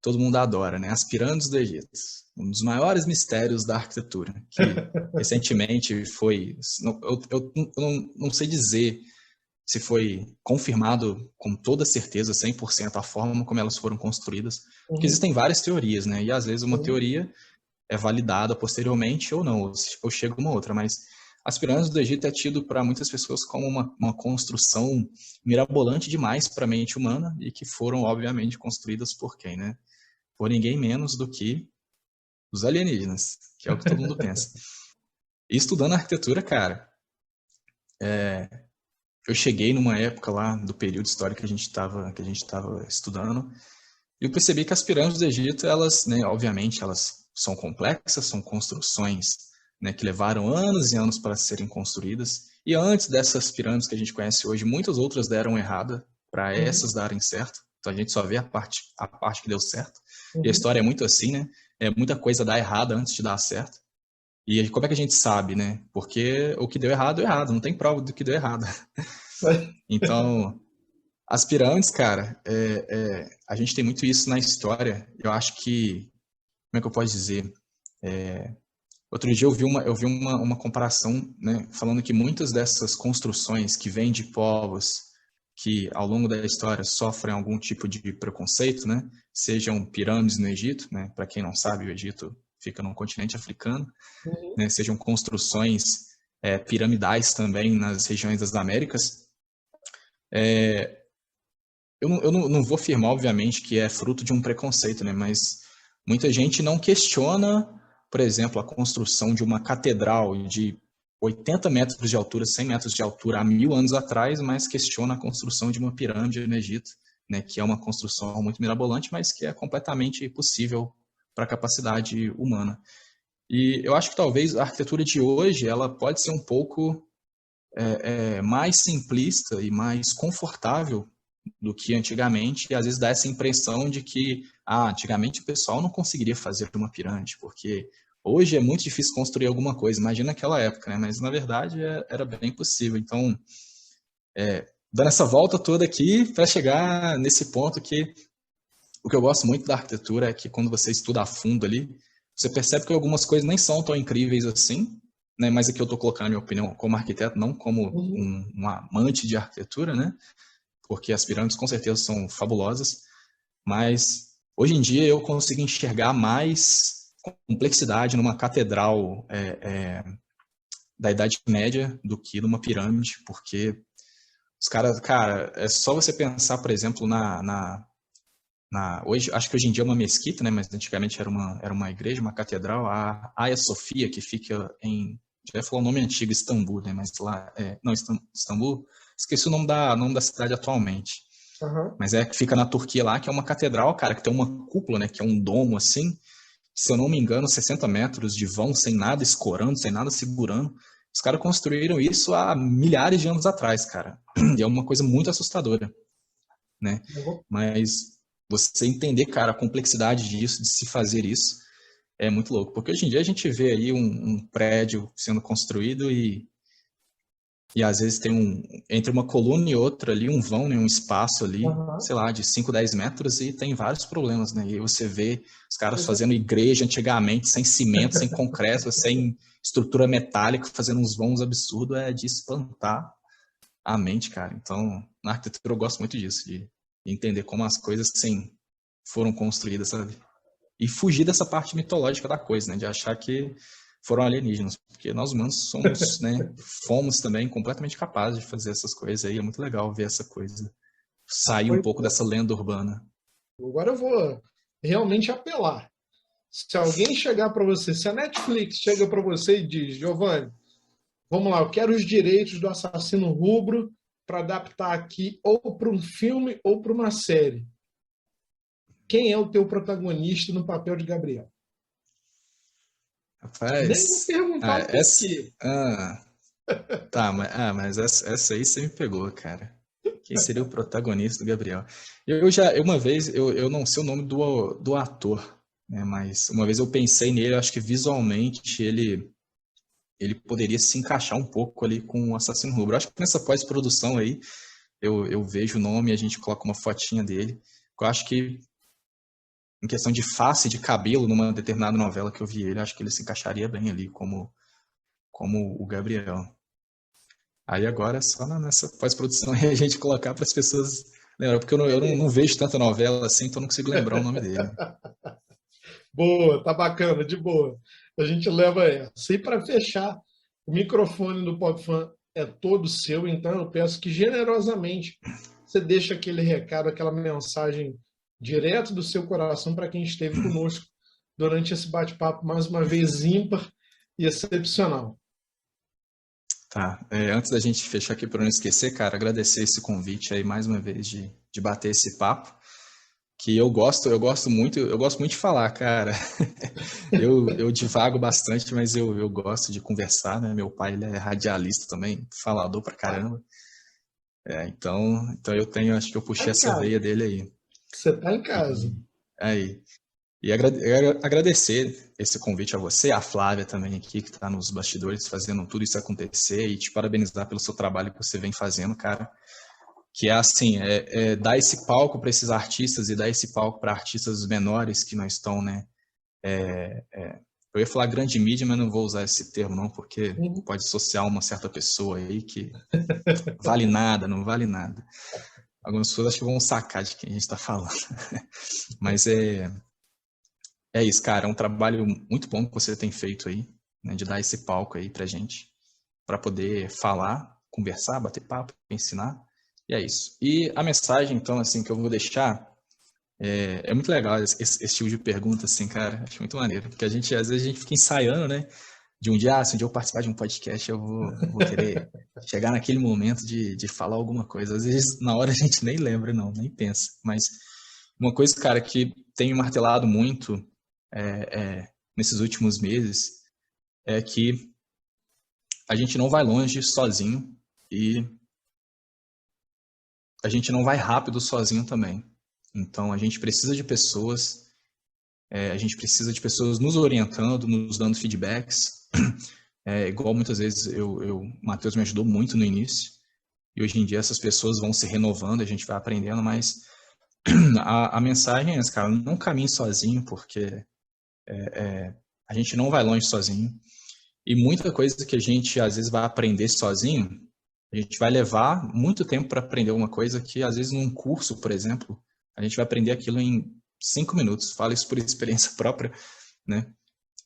todo mundo adora, né? As pirâmides do Egito, um dos maiores mistérios da arquitetura, que recentemente foi, eu não sei dizer se foi confirmado com toda certeza, 100%, a forma como elas foram construídas, porque Uhum. existem várias teorias, né? E às vezes uma Sim. teoria é validada posteriormente ou não, ou chega uma outra, mas as pirâmides do Egito é tido para muitas pessoas como uma construção mirabolante demais para a mente humana e que foram, obviamente, construídas por quem, né? Por ninguém menos do que os alienígenas, que é o que todo mundo pensa. E estudando arquitetura, cara, eu cheguei numa época lá do período histórico que a gente estava estudando, e eu percebi que as pirâmides do Egito, elas, né, obviamente, elas são complexas, são construções, né, que levaram anos e anos para serem construídas. E antes dessas pirâmides que a gente conhece hoje, muitas outras deram errada para Uhum. essas darem certo. Então a gente só vê a parte que deu certo. E a Uhum. história é muito assim, né? Muita coisa dá errada antes de dar certo. E como é que a gente sabe, né? Porque o que deu errado, não tem prova do que deu errado. Então, as pirâmides, cara, a gente tem muito isso na história. Eu acho que, como é que eu posso dizer? Outro dia eu vi uma comparação, né, falando que muitas dessas construções que vêm de povos que ao longo da história sofrem algum tipo de preconceito, né, sejam pirâmides no Egito, né, para quem não sabe, o Egito fica no continente africano, Uhum. né, sejam construções piramidais também nas regiões das Américas. Eu não vou afirmar, obviamente, que é fruto de um preconceito, né? Mas muita gente não questiona, por exemplo, a construção de uma catedral de 80 metros de altura, 100 metros de altura há 1000 anos atrás, mas questiona a construção de uma pirâmide no Egito, né? Que é uma construção muito mirabolante, mas que é completamente possível para a capacidade humana. E eu acho que talvez a arquitetura de hoje ela pode ser um pouco mais simplista e mais confortável do que antigamente, e às vezes dá essa impressão de que antigamente o pessoal não conseguiria fazer uma pirâmide, porque hoje é muito difícil construir alguma coisa, imagina naquela época, né? Mas na verdade era bem possível. Então, dando essa volta toda aqui para chegar nesse ponto que o que eu gosto muito da arquitetura é que quando você estuda a fundo ali, você percebe que algumas coisas nem são tão incríveis assim, né? Mas aqui eu estou colocando a minha opinião como arquiteto, não como Uhum. um amante de arquitetura, né? Porque as pirâmides com certeza são fabulosas, mas hoje em dia eu consigo enxergar mais complexidade numa catedral da Idade Média do que numa pirâmide, porque os caras, cara, é só você pensar, por exemplo, hoje, acho que hoje em dia é uma mesquita, né, mas antigamente era uma igreja, uma catedral, a Hagia Sofia, que fica já ia falar o nome antigo, Istambul, né, mas lá, não, Istambul, esqueci nome da cidade atualmente. Uhum. Mas que fica na Turquia lá, que é uma catedral, cara, que tem uma cúpula, né? Que é um domo assim, se eu não me engano, 60 metros de vão, sem nada escorando, sem nada segurando. Os caras construíram isso há milhares de anos atrás, cara. E é uma coisa muito assustadora, né? Uhum. Mas você entender, cara, a complexidade disso, de se fazer isso, é muito louco. Porque hoje em dia a gente vê aí um prédio sendo construído e às vezes tem entre uma coluna e outra ali, um vão, né, um espaço ali, Uhum. sei lá, de 5 10 metros e tem vários problemas, né? E aí você vê os caras Pois é. fazendo igreja antigamente, sem cimento, sem concreto, sem estrutura metálica, fazendo uns vãos absurdos, é de espantar a mente, cara. Então, na arquitetura eu gosto muito disso, de entender como as coisas, sim, foram construídas, sabe? E fugir dessa parte mitológica da coisa, né? De achar que foram alienígenas, porque nós humanos somos, né? Fomos também completamente capazes de fazer essas coisas aí. É muito legal ver essa coisa, sair um Pois pouco é. dessa lenda urbana. Agora eu vou realmente apelar. Se alguém chegar para você, se a Netflix chega para você e diz, Giovanni, vamos lá, eu quero os direitos do Assassino Rubro para adaptar aqui ou para um filme ou para uma série. Quem é o teu protagonista no papel de Gabriel? Nem vou Rapaz, perguntar por essa. quê. Tá, mas essa aí você me pegou, cara. Quem seria o protagonista do Gabriel? Uma vez, eu não sei o nome do ator, né? Mas uma vez eu pensei nele, eu acho que visualmente ele poderia se encaixar um pouco ali com o Assassino Rubro. Eu acho que nessa pós-produção aí, eu vejo o nome e a gente coloca uma fotinha dele. Eu acho que, em questão de face, de cabelo, numa determinada novela que eu vi ele, acho que ele se encaixaria bem ali como o Gabriel. Aí agora é só nessa pós-produção aí a gente colocar para as pessoas lembrar, porque eu não vejo tanta novela assim, então eu não consigo lembrar o nome dele. Boa, tá bacana, de boa. A gente leva essa. E para fechar, o microfone do PopFan é todo seu, então eu peço que generosamente você deixe aquele recado, aquela mensagem direto do seu coração para quem esteve conosco durante esse bate-papo, mais uma vez ímpar e excepcional. Tá, antes da gente fechar aqui para não esquecer, cara, agradecer esse convite aí mais uma vez de bater esse papo, que eu gosto muito de falar, cara. Eu divago bastante, mas eu gosto de conversar, né? Meu pai, ele é radialista também, falador pra caramba. Então eu tenho, acho que eu Tá puxei em essa veia casa. dele aí. Você está em E, casa. aí, e agradecer esse convite a você, a Flávia também aqui, que está nos bastidores fazendo tudo isso acontecer, e te parabenizar pelo seu trabalho que você vem fazendo, cara. Que é assim, dar esse palco para esses artistas e dar esse palco para artistas menores que não estão, né? Eu ia falar grande mídia, mas não vou usar esse termo não, porque Uhum. pode associar uma certa pessoa aí que vale nada, não vale nada. Algumas pessoas acho que vão sacar de quem a gente está falando. Mas é isso, cara. É um trabalho muito bom que você tem feito aí, né, de dar esse palco aí pra gente, para poder falar, conversar, bater papo, ensinar. E é isso. E a mensagem, então, assim, que eu vou deixar é muito legal esse tipo de pergunta, assim, cara. Acho muito maneiro. Porque às vezes a gente fica ensaiando, né? De um dia, se um dia eu participar de um podcast, eu vou querer chegar naquele momento de falar alguma coisa. Às vezes, na hora a gente nem lembra, não, nem pensa. Mas uma coisa, cara, que tem me martelado muito nesses últimos meses é que a gente não vai longe sozinho e a gente não vai rápido sozinho também. Então, a gente precisa de pessoas, a gente precisa de pessoas nos orientando, nos dando feedbacks. Igual muitas vezes o Matheus me ajudou muito no início, e hoje em dia essas pessoas vão se renovando, a gente vai aprendendo, mas a mensagem é essa, cara, não caminhe sozinho, porque a gente não vai longe sozinho. E muita coisa que a gente às vezes vai aprender sozinho, a gente vai levar muito tempo para aprender uma coisa que às vezes num curso, por exemplo, a gente vai aprender aquilo em 5 minutos. Falo isso por experiência própria, né?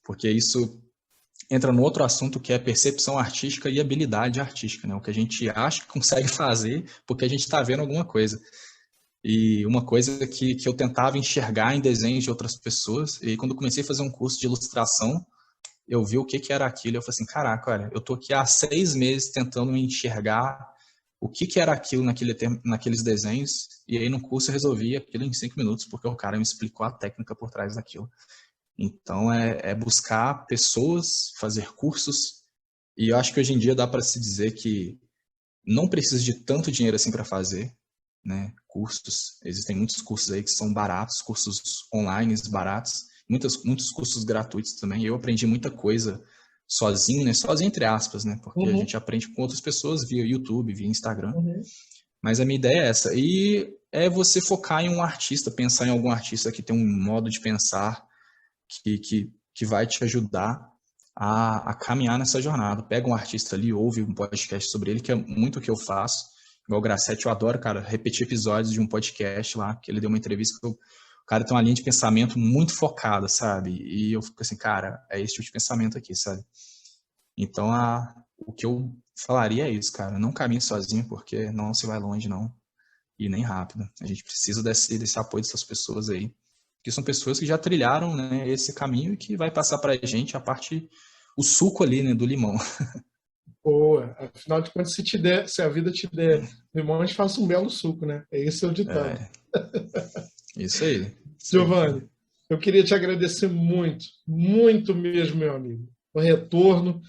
Porque isso entra no outro assunto que é percepção artística e habilidade artística, né? O que a gente acha que consegue fazer porque a gente está vendo alguma coisa. E uma coisa que eu tentava enxergar em desenhos de outras pessoas, e quando eu comecei a fazer um curso de ilustração, eu vi o que era aquilo, e eu falei assim, caraca, olha, eu tô aqui há 6 meses tentando enxergar o que era aquilo naqueles desenhos, e aí no curso eu resolvi aquilo em 5 minutos, porque o cara me explicou a técnica por trás daquilo. Então é buscar pessoas, fazer cursos, e eu acho que hoje em dia dá para se dizer que não precisa de tanto dinheiro assim para fazer, né? Cursos, existem muitos cursos aí que são baratos, cursos online baratos, muitos cursos gratuitos também. Eu aprendi muita coisa sozinho, né? Sozinho entre aspas, né? Porque a Uhum. gente aprende com outras pessoas via YouTube, via Instagram. Uhum. Mas a minha ideia é essa. E é você focar em um artista, pensar em algum artista que tem um modo de pensar que vai te ajudar a caminhar nessa jornada. Pega um artista ali, ouve um podcast sobre ele, que é muito o que eu faço. Igual o Grassetti, eu adoro, cara, repetir episódios de um podcast lá, que ele deu uma entrevista que o cara tem uma linha de pensamento muito focada, sabe? E eu fico assim, cara, é esse tipo de pensamento aqui, sabe? Então, o que eu falaria é isso, cara. Não caminhe sozinho, porque não se vai longe, não. E nem rápido. A gente precisa desse apoio dessas pessoas aí, que são pessoas que já trilharam, né, esse caminho e que vai passar para a gente o suco ali, né, do limão. Boa. Afinal de contas, se a vida te der limões, faça um belo suco, né? É esse o ditado. É, isso aí. Isso aí, cara. Giovanni, eu queria te agradecer muito, muito mesmo, meu amigo. O retorno,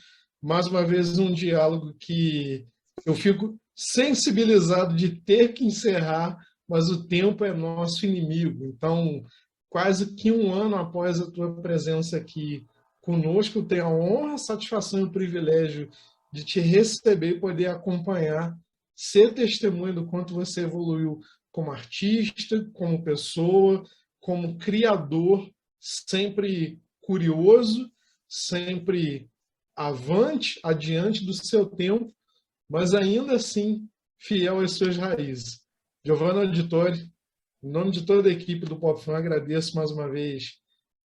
mais uma vez um diálogo que eu fico sensibilizado de ter que encerrar, mas o tempo é nosso inimigo. Então, quase que um ano após a tua presença aqui conosco, eu tenho a honra, a satisfação e o privilégio de te receber e poder acompanhar ser testemunha do quanto você evoluiu como artista, como pessoa, como criador, sempre curioso, sempre avante, adiante do seu tempo, mas ainda assim fiel às suas raízes. Giovanna Auditori, em nome de toda a equipe do PopFan, agradeço mais uma vez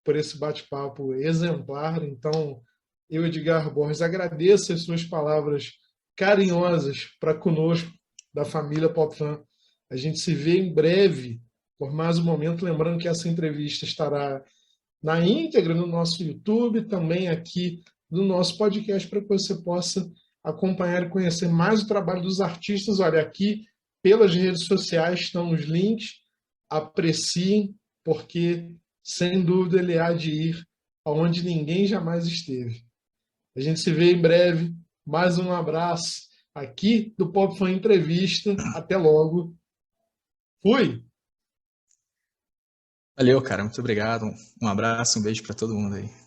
por esse bate-papo exemplar. Então, eu, Edgar Borges, agradeço as suas palavras carinhosas para conosco, da família PopFan. A gente se vê em breve por mais um momento. Lembrando que essa entrevista estará na íntegra no nosso YouTube, também aqui no nosso podcast, para que você possa acompanhar e conhecer mais o trabalho dos artistas. Olha, aqui pelas redes sociais estão os links. Apreciem, porque sem dúvida ele há de ir aonde ninguém jamais esteve. A gente se vê em breve. Mais um abraço aqui do PopFan Entrevista. Até logo. Fui! Valeu, cara. Muito obrigado. Um abraço, um beijo para todo mundo aí.